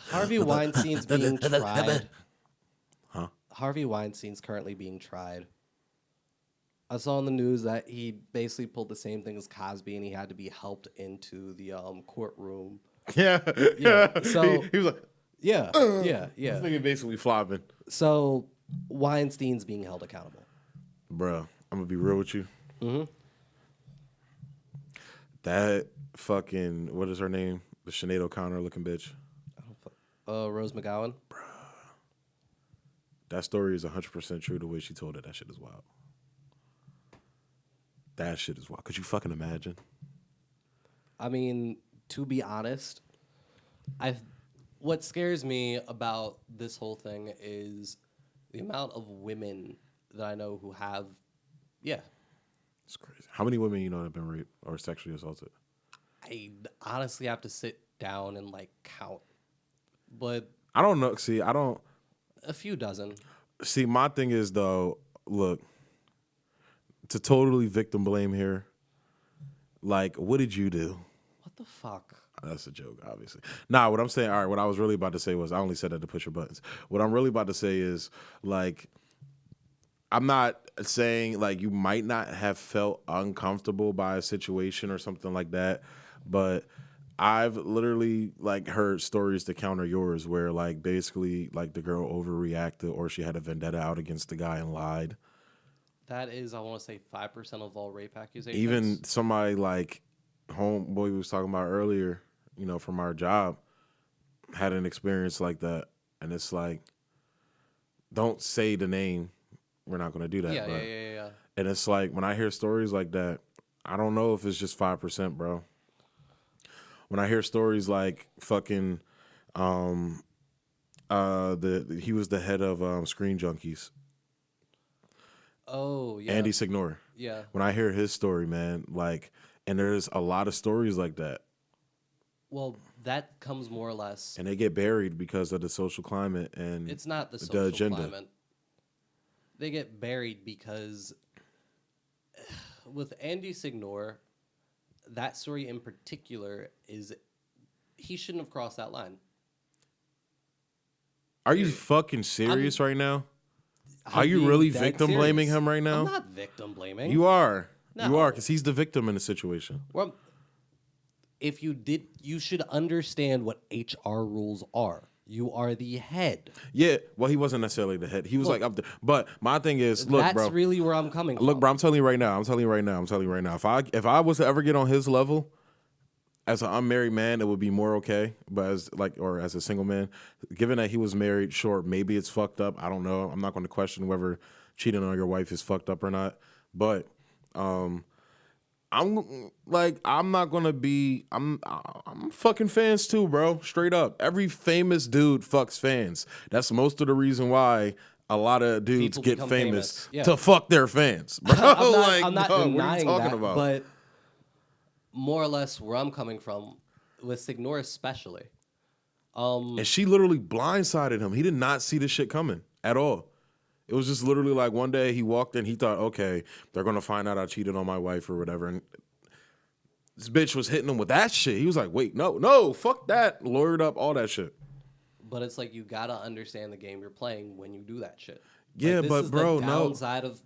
Harvey Weinstein's being tried. Huh? Harvey Weinstein's currently being tried. I saw in the news that he basically pulled the same thing as Cosby, and he had to be helped into the courtroom. Yeah, Yeah. So he was like, yeah, this yeah. nigga basically flopping. So Weinstein's being held accountable. Bro, I'm gonna be real with you. Mm-hmm. That fucking, what is her name? The Sinead O'Connor looking bitch. Rose McGowan. That story is 100% true. The way she told it, that shit is wild. That shit is wild. Could you fucking imagine? I mean, to be honest, what scares me about this whole thing is the amount of women that I know who have, yeah. It's crazy. How many women you know have been raped or sexually assaulted? I honestly have to sit down and like count, but I don't know. See, I don't. a few dozen. See, my thing is though, look, to totally victim blame here, like, what did you do? What the fuck? That's a joke, obviously. Nah, what I'm saying, all right, what I was really about to say was, I only said that to push your buttons. What I'm really about to say is, like, I'm not saying, like, you might not have felt uncomfortable by a situation or something like that, but I've literally, like, heard stories to counter yours where, like, basically, like, the girl overreacted or she had a vendetta out against the guy and lied. That is, I want to say, 5% of all rape accusations. Even somebody like homeboy we was talking about earlier, you know, from our job, had an experience like that, and it's like, don't say the name. We're not going to do that. Yeah, but, yeah. And it's like, when I hear stories like that, I don't know if it's just 5%, bro. When I hear stories like fucking, he was the head of Screen Junkies. Oh, yeah. Andy Signore. Yeah. When I hear his story, man, like, and there's a lot of stories like that. Well, that comes more or less. And they get buried because of the social climate and It's not the social agenda. climate. They get buried because with Andy Signore, that story in particular is he shouldn't have crossed that line. Are you fucking serious right now? Are you being really dead victim blaming serious. him right now? I'm not victim blaming. You are. No. You are, because he's the victim in the situation. Well, if you did, you should understand what HR rules are. You are the head. Yeah, well, he wasn't necessarily the head. He was like up there. But my thing is, look, That's bro. really where I'm coming from. Look, bro, I'm telling you right now. If I was to ever get on his level, as an unmarried man, it would be more okay. But as a single man, given that he was married, sure, maybe it's fucked up. I don't know. I'm not going to question whether cheating on your wife is fucked up or not. But I'm not gonna be. I'm fucking fans too, bro. Straight up, every famous dude fucks fans. That's most of the reason why a lot of dudes People get become famous Yeah. to fuck their fans, bro. I'm not dog, denying what are you talking that, about? but more or less where I'm coming from, with Signore especially. And she literally blindsided him. He did not see this shit coming at all. It was just literally like one day he walked in, he thought, okay, they're gonna find out I cheated on my wife or whatever. And this bitch was hitting him with that shit. He was like, wait, no, fuck that. Lawyered up, all that shit. But it's like you gotta understand the game you're playing when you do that shit. Yeah, like, this but is bro, the no. downside of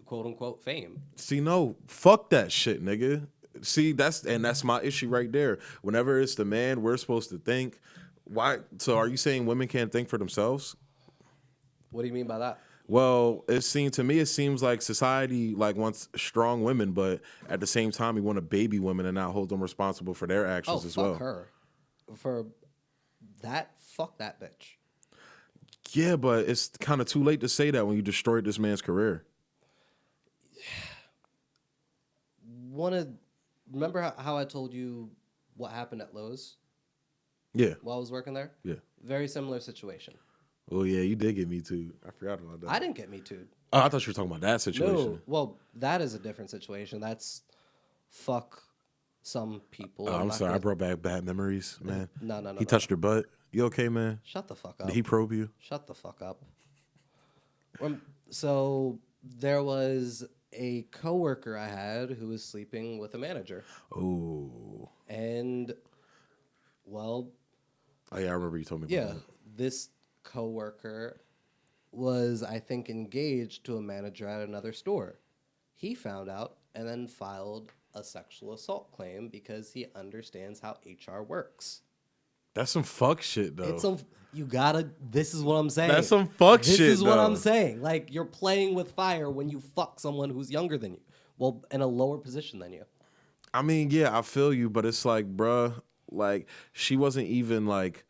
quote unquote fame. See, no, fuck that shit, nigga. See, that's my issue right there. Whenever it's the man, we're supposed to think. Why? So are you saying women can't think for themselves? What do you mean by that? Well, it seems like society like wants strong women, but at the same time, we want to baby women and not hold them responsible for their actions as well. Fuck her. For that, fuck that bitch. Yeah, but it's kind of too late to say that when you destroyed this man's career. Remember how I told you what happened at Lowe's? Yeah. While I was working there? Yeah. Very similar situation. Oh, yeah, you did get Me Too. I forgot about that. I didn't get Me Too. Oh, I thought you were talking about that situation. No, well, that is a different situation. That's fuck some people. Oh, I'm sorry. I brought back bad memories, man. No. He touched your butt. You okay, man? Shut the fuck up. Did he probe you? Shut the fuck up. So there was a coworker I had who was sleeping with a manager. Oh. And, well... Oh, yeah, I remember you told me about that. This coworker was, I think, engaged to a manager at another store. He found out and then filed a sexual assault claim because he understands how HR works. That's some fuck shit, though. It's some you gotta. This is what I'm saying. That's some fuck this shit, is what I'm though. saying. Like you're playing with fire when you fuck someone who's younger than you, well, in a lower position than you. I mean, yeah, I feel you, but it's like, bruh, like she wasn't even like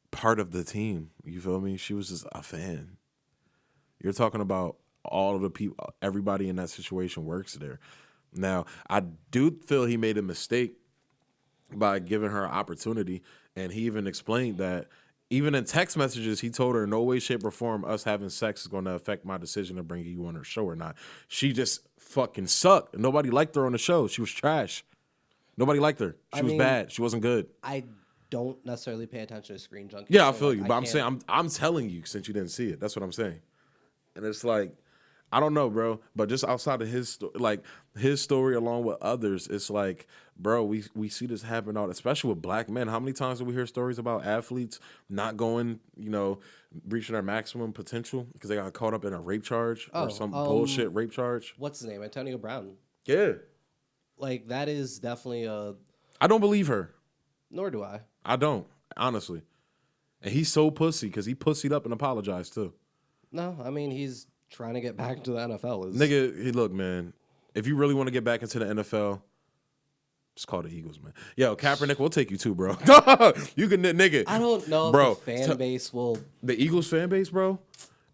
part of the team. You feel me? She was just a fan. You're talking about all of the people, everybody in that situation works there. Now, I do feel he made a mistake by giving her an opportunity, and he even explained that even in text messages, he told her, no way, shape, or form us having sex is going to affect my decision of bringing you on her show or not. She just fucking sucked. Nobody liked her on the show. She was trash. Nobody liked her. She was bad. She wasn't good. I don't necessarily pay attention to Screen Junkie. Yeah, I so, feel like, you, but I'm can't- saying I'm telling you since you didn't see it. That's what I'm saying. And it's like, I don't know, bro. But just outside of his story, along with others, it's like, bro, we see this happen all, especially with black men. How many times do we hear stories about athletes not going, reaching their maximum potential because they got caught up in a rape charge or some bullshit rape charge? What's his name? Antonio Brown. Yeah, Like that is definitely a. I don't believe her. Nor do I. I don't, honestly. And he's so pussy because he pussied up and apologized too. No, I mean he's trying to get back to the NFL. Nigga, look, man. If you really want to get back into the NFL, just call the Eagles, man. Yo, Kaepernick, we'll take you too, bro. You can, nigga. I don't know bro, if the fan base will. The Eagles fan base, bro.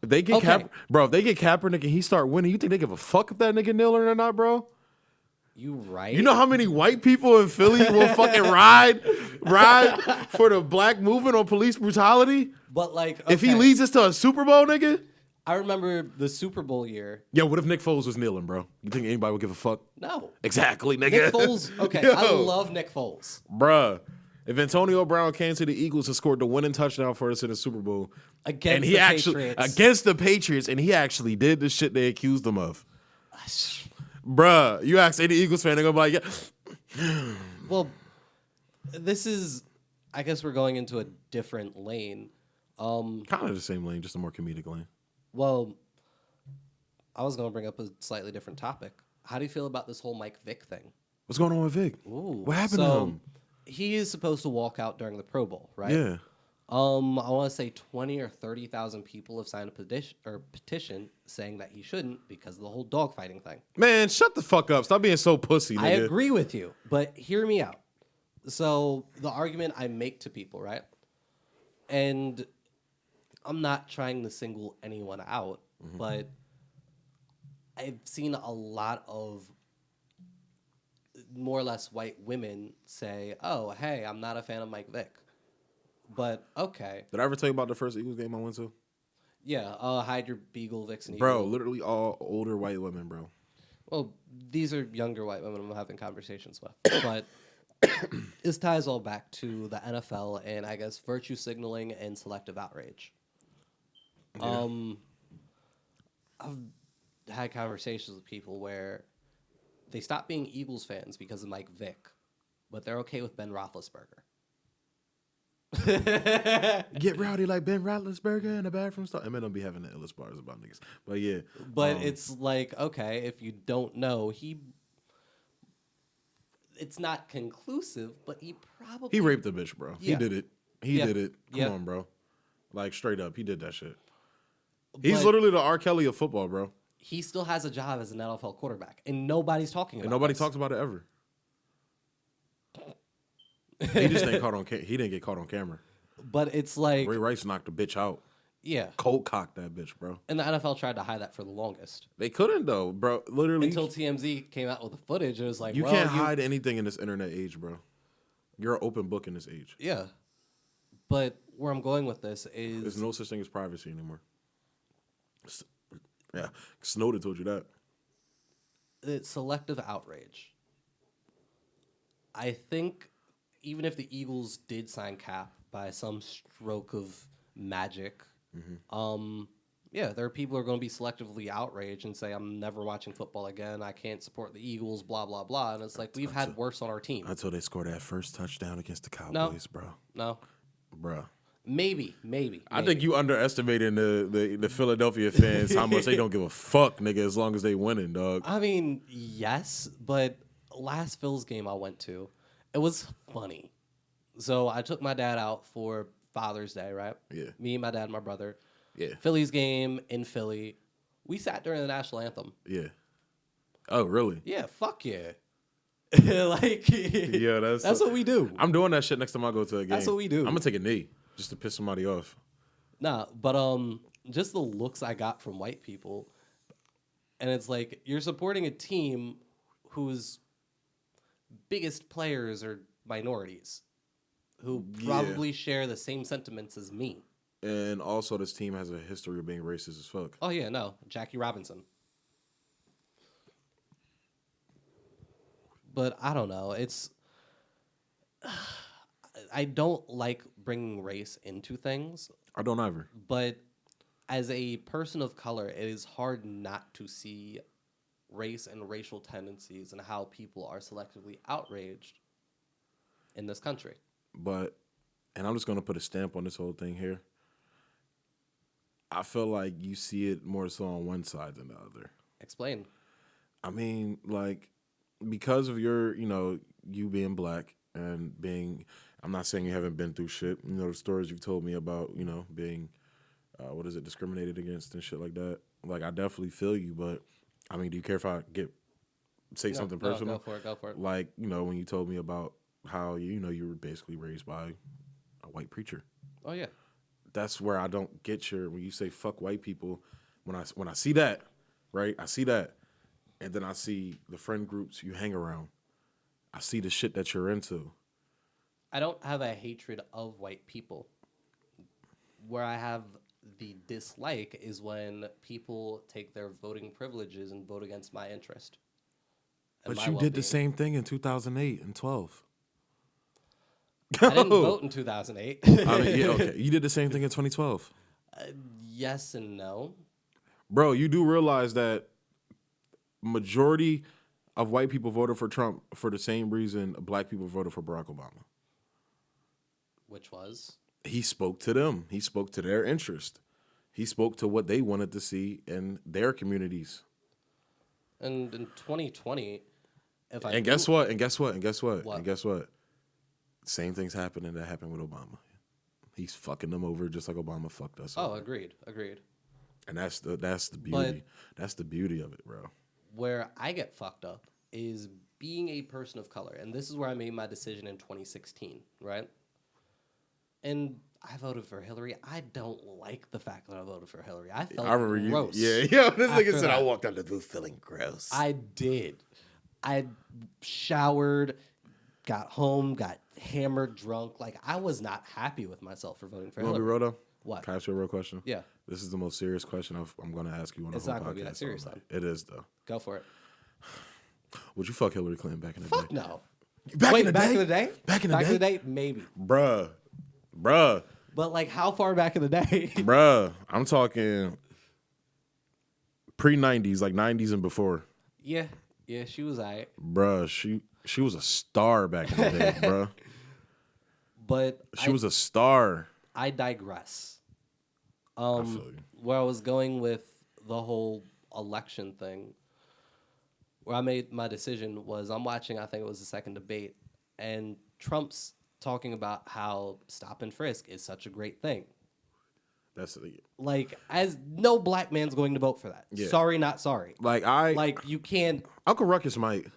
If they get Okay. if they get Kaepernick and he start winning, you think they give a fuck if that nigga kneeling or not, bro? You right? You know how many white people in Philly will fucking ride for the black movement on police brutality? But like, If he okay, leads us to a Super Bowl, nigga. I remember the Super Bowl year. Yo, what if Nick Foles was kneeling, bro? You think anybody would give a fuck? No, Exactly, nigga. Nick Foles. Okay, Yo. I love Nick Foles. Bruh, if Antonio Brown came to the Eagles and scored the winning touchdown for us in the Super Bowl, Against and he the actually Patriots. against the Patriots, and he actually did the shit they accused him of, bruh, you ask any Eagles fan, they're gonna be like, yeah. Well, this is. I guess we're going into a different lane. Kind of the same lane, just a more comedic lane. Well, I was going to bring up a slightly different topic. How do you feel about this whole Mike Vick thing? What's going on with Vic? Ooh. What happened to him? He is supposed to walk out during the Pro Bowl, right? Yeah, I want to say 20 or 30,000 people have signed a petition saying that he shouldn't because of the whole dogfighting thing. man, shut the fuck up. Stop being so pussy, nigga. I agree with you, but hear me out. So the argument I make to people, right? And I'm not trying to single anyone out, but I've seen a lot of more or less white women say, "Oh, hey, I'm not a fan of Mike Vick." But okay, Did I ever tell you about the first Eagles game I went to? yeah, hide your beagle, Vixen, Bro, Eagle. literally all older white women, bro. Well, these are younger white women I'm having conversations with, but this ties all back to the NFL and I guess virtue signaling and selective outrage. Yeah. I've had conversations with people where they stop being Eagles fans because of Mike Vick, but they're okay with Ben Roethlisberger. Get rowdy like Ben Roethlisberger in the bathroom stall. I mean, don't be having the illest bars about niggas, but yeah. But it's like, okay, if you don't know, it's not conclusive, but he probably He raped a bitch, bro. Yeah. He did it. He Yeah. did it. Come Yeah. on, bro. Like straight up, he did that shit. He's But literally the R. Kelly of football, bro. he still has a job as an NFL quarterback, and nobody's talking about And nobody this. talks about it ever. He just ain't caught on. He didn't get caught on camera. But it's like, Ray Rice knocked the bitch out. yeah, Cold cocked that bitch, bro. and the NFL tried to hide that for the longest They couldn't though, bro. Literally, until TMZ came out with the footage. It was like, you well, can't hide anything in this internet age, bro. You're an open book in this age. Yeah, but where I'm going with this is There's no such thing as privacy anymore. Yeah, Snowden told you that. it's selective outrage. I think even if the Eagles did sign Cap by some stroke of magic, yeah, there are people who are going to be selectively outraged and say, I'm never watching football again. I can't support the Eagles, blah, blah, blah. And it's like, we've had worse on our team. Until they scored that first touchdown against the Cowboys, bro. No. Bruh. Maybe. I think you underestimating the Philadelphia fans, how much they don't give a fuck, nigga, as long as they winning, dog. I mean, yes, but last Phil's game I went to, it was funny. So I took my dad out for Father's Day, right? Yeah. Me, my dad, and my brother. Yeah. Phillies game in Philly. We sat during the national anthem. Yeah. Oh, really? Yeah, fuck yeah. Like, Yeah, that's what we do. I'm doing that shit next time I go to a game. That's what we do. I'm gonna take a knee just to piss somebody off. Nah, but just the looks I got from white people, and it's like you're supporting a team whose biggest players are minorities, who probably share the same sentiments as me. And also, this team has a history of being racist as fuck. Oh yeah, no, Jackie Robinson. But I don't know. I don't like bringing race into things. I don't either. But as a person of color, it is hard not to see race and racial tendencies and how people are selectively outraged in this country. But, and I'm just going to put a stamp on this whole thing here. I feel like you see it more so on one side than the other. Explain. I mean, like, because of your, you being black and being, I'm not saying you haven't been through shit. The stories you've told me about, being, discriminated against and shit like that. Like, I definitely feel you, but, I mean, do you care if I say something personal? No, go for it. Like, when you told me about how, you were basically raised by a white preacher. Oh, yeah. That's where I don't get when you say fuck white people, when I see that, right? I see that. And then I see the friend groups you hang around. I see the shit that you're into. I don't have a hatred of white people. Where I have the dislike is when people take their voting privileges and vote against my interest. But you did the same thing in 2008 and 12. I didn't vote in 2008. I mean, yeah, okay. You did the same thing in 2012. Yes and no. Bro, you do realize that majority of white people voted for Trump for the same reason black people voted for Barack Obama. Which was? He spoke to them. He spoke to their interest. He spoke to what they wanted to see in their communities. And in 2020, guess what? What? Same things happening that happened with Obama. He's fucking them over just like Obama fucked us over. Agreed. And that's the beauty. That's the beauty of it, bro. Where I get fucked up is being a person of color. And this is where I made my decision in 2016, right? And I voted for Hillary. I don't like the fact that I voted for Hillary. I felt gross. This nigga said I walked out the booth feeling gross. I did. I showered, got home, got hammered, drunk. Like, I was not happy with myself for voting for Hillary. You want to be real, though? What? Can I ask you a real question? Yeah. This is the most serious question I'm going to ask you on the whole podcast. It's not going to be that serious, though. It is, though. Go for it. Would you fuck Hillary Clinton back in the day? Fuck no. Back in the day? Back in the day? Maybe. Bruh. But, like, how far back in the day? Bruh. I'm talking pre-90s, like 90s and before. Yeah, she was all right. Bruh, she was a star back in the day, bruh. But she was a star. I digress. I feel you. Where I was going with the whole election thing, where I made my decision was I'm watching, I think it was the second debate, and Trump's talking about how stop and frisk is such a great thing. That's like, as no black man's going to vote for that. Yeah. Sorry, not sorry. Like you can't. Uncle Ruckus might.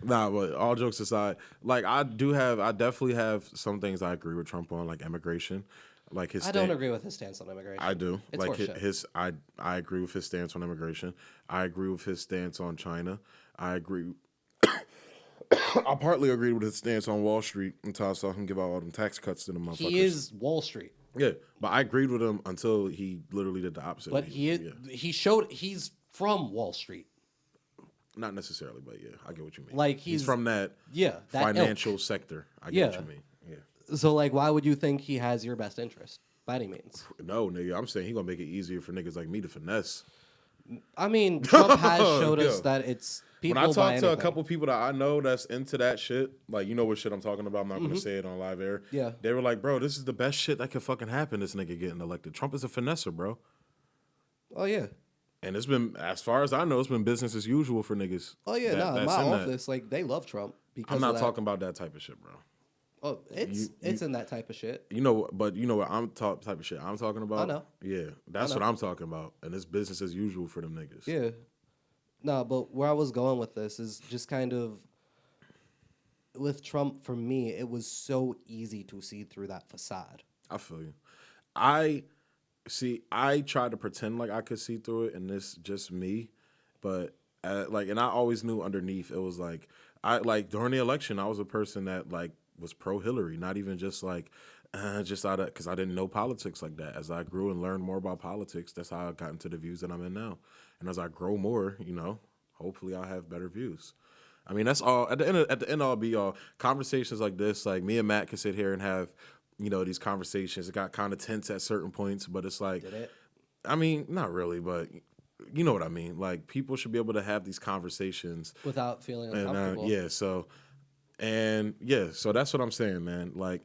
Nah, but all jokes aside, like I definitely have some things I agree with Trump on, like immigration. Like his I don't agree with his stance on immigration. I do. It's like I agree with his stance on immigration. I agree with his stance on China. I agree. I partly agreed with his stance on Wall Street until I saw him give out all them tax cuts to the motherfuckers. He is Wall Street. Yeah, but I agreed with him until he literally did the opposite. But he showed he's from Wall Street. Not necessarily, but yeah, I get what you mean. Like he's from that financial sector. I get what you mean. Yeah. So like, why would you think he has your best interest by any means? No, nigga. I'm saying he gonna make it easier for niggas like me to finesse. I mean, Trump has showed us Yo. that it's When people I buy talk to a anything. couple people that I know that's into that shit, like, you know what shit I'm talking about. I'm not gonna say it on live air. Yeah. They were like, bro, this is the best shit that could fucking happen. This nigga getting elected. Trump is a finesser, bro. Oh yeah. And it's been, as far as I know, it's been business as usual for niggas. Oh yeah. That- No, that's my in that. office, like they love Trump because I'm not of that. talking about that type of shit, bro. Oh, it's in that type of shit. You know, but you know what type of shit I'm talking about? I know. Yeah, that's what I'm talking about. And it's business as usual for them niggas. Yeah. No, but where I was going with this is just kind of with Trump. For me, it was so easy to see through that facade. I feel you. I tried to pretend like I could see through it, and it's just me. But and I always knew underneath it was like during the election, I was a person that like was pro Hillary, not even just like just out of because I didn't know politics like that. As I grew and learned more about politics, that's how I got into the views that I'm in now. And as I grow more, hopefully I'll have better views. I mean, that's all. At the end all be all. Conversations like this, like me and Matt can sit here and have, these conversations. It got kind of tense at certain points, but it's like, Did it? I mean, not really, but you know what I mean. Like people should be able to have these conversations Without feeling and uncomfortable. so that's what I'm saying, man. Like,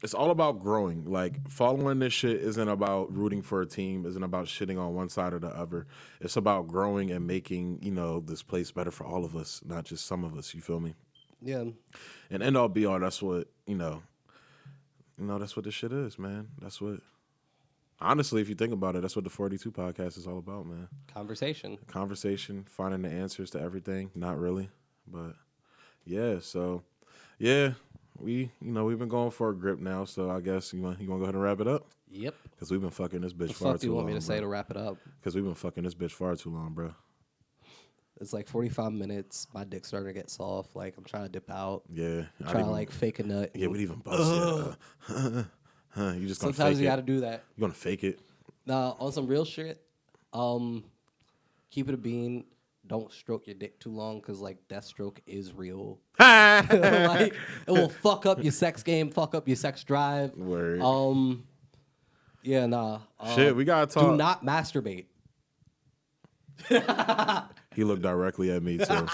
it's all about growing. Like, following this shit isn't about rooting for a team, isn't about shitting on one side or the other. It's about growing and making, this place better for all of us, not just some of us. You feel me? Yeah. And end all be all, that's what, that's what this shit is, man. That's what, honestly, if you think about it, that's what the 42 podcast is all about, man. Conversation, finding the answers to everything. Not really, but yeah, so yeah. We've been going for a grip now, so I guess you want to go ahead and wrap it up? Yep. Because we've been fucking this bitch The far fuck do too you long. want me to say to wrap it up? Because we've been fucking this bitch far too long, bro. It's like 45 minutes. My dick's starting to get soft. Like I'm trying to dip out. Yeah. Trying to like fake a nut. Yeah, we'd even bust it. You just gonna Sometimes fake you it. got to do that. You gonna fake it? Nah, on some real shit. Keep it a bean. Don't stroke your dick too long because like death stroke is real. Like it will fuck up your sex game, fuck up your sex drive. Word. Yeah, nah. Shit, we gotta talk. Do not masturbate. He looked directly at me too.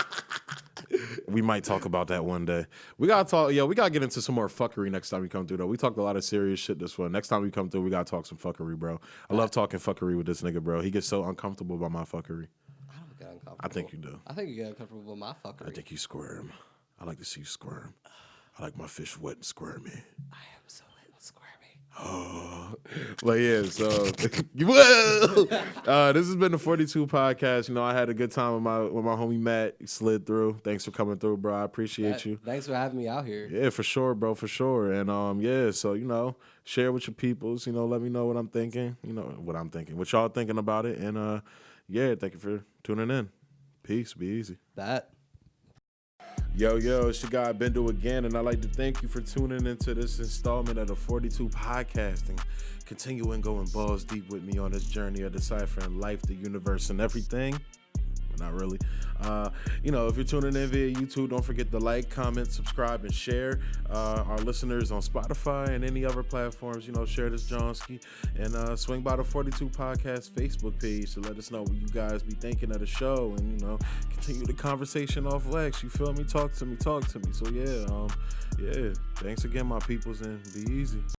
We might talk about that one day. We gotta talk. Yo, we gotta get into some more fuckery next time we come through. Though we talked a lot of serious shit this one. Next time we come through, we gotta talk some fuckery, bro. I love talking fuckery with this nigga, bro. He gets so uncomfortable by my fuckery. I don't get uncomfortable. I think you do. I think you get uncomfortable with my fuckery. I think you squirm. I like to see you squirm. I like my fish wet and squirmy. I am so wet and squirmy. Oh, but yeah, so whoa! This has been the 42 podcast. I had a good time with my homie Matt. He slid through. Thanks for coming through, bro. I appreciate you. Thanks for having me out here. Yeah, for sure, bro, for sure. And yeah, so share with your peoples. Let me know what I'm thinking. What y'all thinking about it. And yeah, thank you for tuning in. Peace. Be easy. That. Yo, it's your guy Bendo again, and I'd like to thank you for tuning into this installment of the 42 podcast and continuing going balls deep with me on this journey of deciphering life, the universe, and everything. Well, not really. If you're tuning in via YouTube, don't forget to like, comment, subscribe, and share. Our listeners on Spotify and any other platforms, share this Johnsky. And swing by the 42 Podcast Facebook page to let us know what you guys be thinking of the show and, continue the conversation off Lex. You feel me? Talk to me. So, yeah, thanks again, my peoples, and be easy.